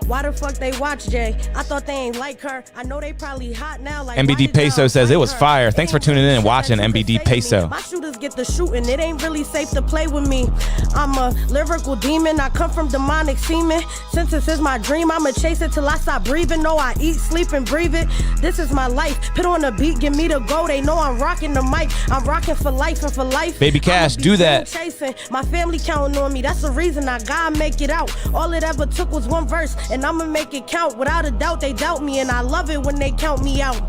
Speaker 7: Why the fuck they watch Jay? I thought they ain't like her. I know they probably hot now. Like
Speaker 1: MBD Peso says it was fire. Thanks for tuning in and watching MBD Peso.
Speaker 7: My shooters get the shooting. It ain't really safe to play with me. I'm a lyrical demon. I come from demonic semen. Since this is my dream, I'ma chase it till I stop breathing. No, I eat, sleep, and breathe it. This is my life. Put on the beat, give me the go. They know I'm rocking the mic. I'm rocking for life and for life.
Speaker 1: Baby Cash, do that.
Speaker 7: Chasing. My family counting on me. That's the reason I gotta make it out. All it ever took was one verse, and I'ma make it count. Without a doubt, they doubt me, and I love it when they count me out.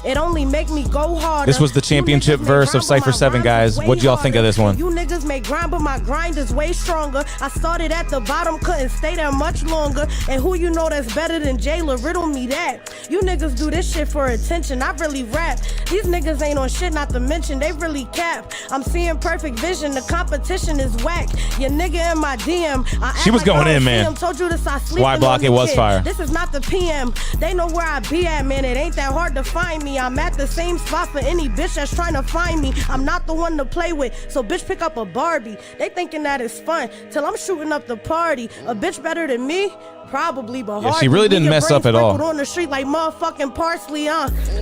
Speaker 7: It only make me go harder.
Speaker 1: This was the championship verse of Cypher 7, guys. What'd y'all think of this one?
Speaker 7: You niggas may grind, but my grind is way stronger. I started at the bottom, couldn't stay there much longer. And who you know that's better than Jayla? Riddle me that. You niggas do this shit for attention. I really rap. These niggas ain't on shit, not to mention they really cap. I'm seeing perfect vision. The competition is whack. Your nigga in my DM.
Speaker 1: She was going in, man.
Speaker 7: Told you this, I sleep.
Speaker 1: Y Block, it was fire.
Speaker 7: This is not the PM. They know where I be at, man. It ain't that hard to find me. I'm at the same spot for any bitch that's trying to find me. I'm not the one to play with, so bitch pick up a Barbie. They thinking that it's fun till I'm shooting up the party. A bitch better than me? Probably, but
Speaker 1: yeah, she really didn't mess up at all.
Speaker 7: On the street like motherfucking parsley,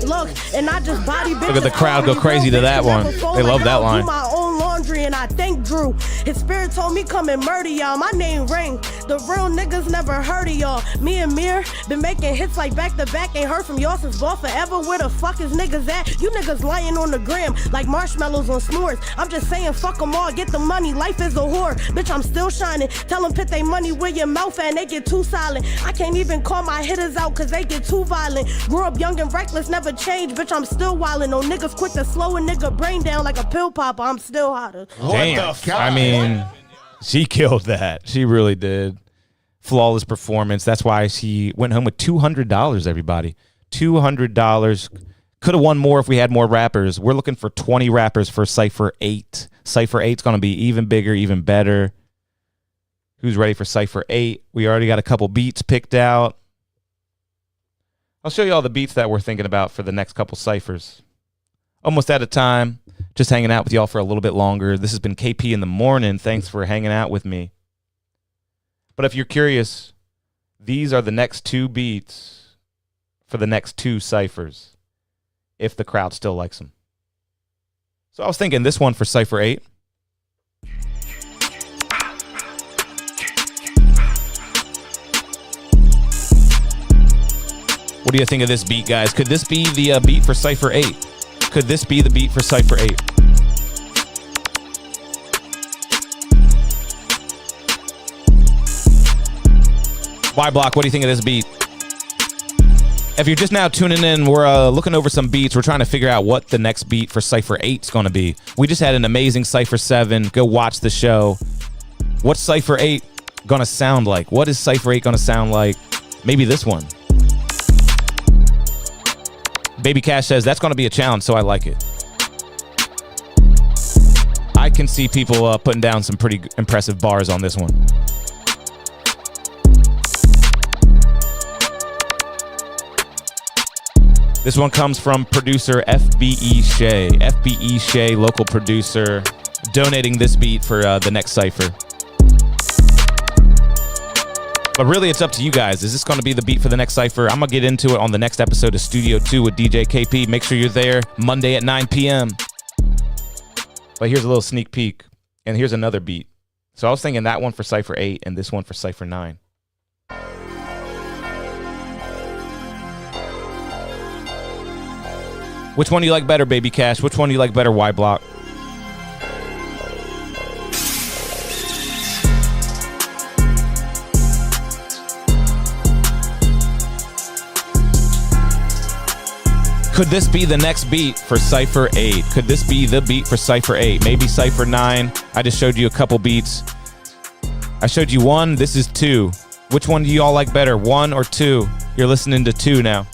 Speaker 7: Look, and I just body bitches.
Speaker 1: Look at the crowd go crazy to that one. They love that line.
Speaker 7: Do my own laundry and I thank Drew. His spirit told me come and murder y'all. My name ring. The real niggas never heard of y'all. Me and Mir been making hits like back to back. Ain't heard from y'all since Ball Forever. Where the fuck is niggas at? You niggas lying on the gram like marshmallows on s'mores. I'm just saying fuck them all. Get the money. Life is a whore. Bitch, I'm still shining. Tell them put they money where your mouth at and they get too silent. I can't even call my hitters out cause they get too violent. Grew up young and reckless, never changed. Bitch, I'm still wildin'. No niggas quick to slow a nigga brain down like a pill popper. I'm still hotter.
Speaker 1: Damn. I mean, she killed that. She really did. Flawless performance. That's why she went home with $200, everybody. $200. Could have won more if we had more rappers. We're looking for 20 rappers for Cypher 8. Cypher 8's going to be even bigger, even better. Who's ready for Cypher 8? We already got a couple beats picked out. I'll show you all the beats that we're thinking about for the next couple ciphers. Almost out of time. Just hanging out with y'all for a little bit longer. This has been KP in the morning. Thanks for hanging out with me. But if you're curious, these are the next 2 beats for the next 2 ciphers, if the crowd still likes them. So I was thinking this one for Cypher 8. What do you think of this beat, guys? Could this be the beat for Cypher 8? Could this be the beat for Cypher 8? Y Block, what do you think of this beat? If you're just now tuning in, we're looking over some beats. We're trying to figure out what the next beat for Cypher 8 is going to be. We just had an amazing Cypher 7. Go watch the show. What's Cypher 8 going to sound like? What is Cypher 8 going to sound like? Maybe this one. Baby Cash says that's going to be a challenge, so I like it. I can see people putting down some pretty impressive bars on this one. This one comes from producer FBE Shay. FBE Shay, local producer, donating this beat for the next cypher. But really, it's up to you guys. Is this going to be the beat for the next Cypher? I'm going to get into it on the next episode of Studio 2 with DJ KP. Make sure you're there Monday at 9 p.m. But here's a little sneak peek. And here's another beat. So I was thinking that one for Cypher 8 and this one for Cypher 9. Which one do you like better, Baby Cash? Which one do you like better, Y Block? Could this be the next beat for Cypher 8? Could this be the beat for Cypher 8? Maybe Cypher 9. I just showed you a couple beats. I showed you 1. This is 2. Which one do you all like better, 1 or 2? You're listening to 2 now.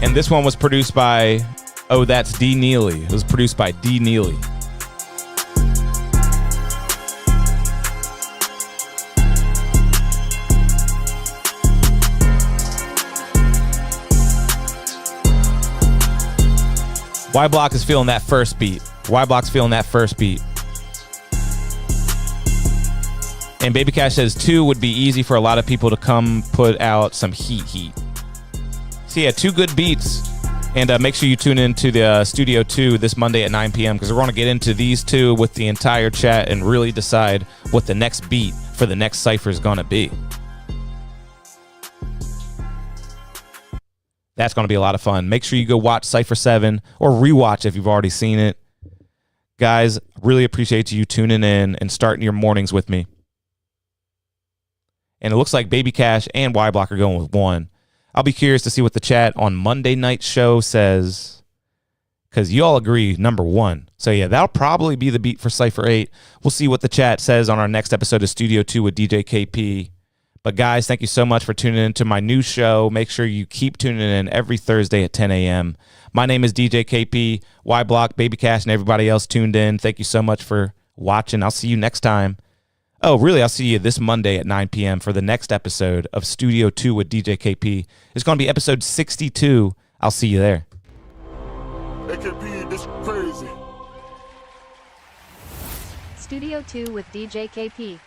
Speaker 1: And this one was produced by, oh, that's D Neely. It was produced by D Neely. Y Block is feeling that first beat. Y Block's feeling that first beat. And Baby Cash says 2 would be easy for a lot of people to come put out some heat. So yeah, 2 good beats. And make sure you tune in to the Studio 2 this Monday at 9 p.m. because we're going to get into these 2 with the entire chat and really decide what the next beat for the next Cypher is going to be. That's going to be a lot of fun. Make sure you go watch Cypher 7 or rewatch if you've already seen it. Guys, really appreciate you tuning in and starting your mornings with me. And it looks like Baby Cash and Y Block are going with 1. I'll be curious to see what the chat on Monday night show says, because you all agree number 1. So yeah, that'll probably be the beat for Cypher 8. We'll see what the chat says on our next episode of Studio 2 with DJ KP. But guys, thank you so much for tuning in to my new show. Make sure you keep tuning in every Thursday at 10 a.m. My name is DJ KP, Y Block, Baby Cash, and everybody else tuned in. Thank you so much for watching. I'll see you next time. Oh, really? I'll see you this Monday at 9 p.m. for the next episode of Studio 2 with DJ KP. It's going to be episode 62. I'll see you there.
Speaker 14: AKP, this crazy.
Speaker 15: Studio 2 with DJ KP.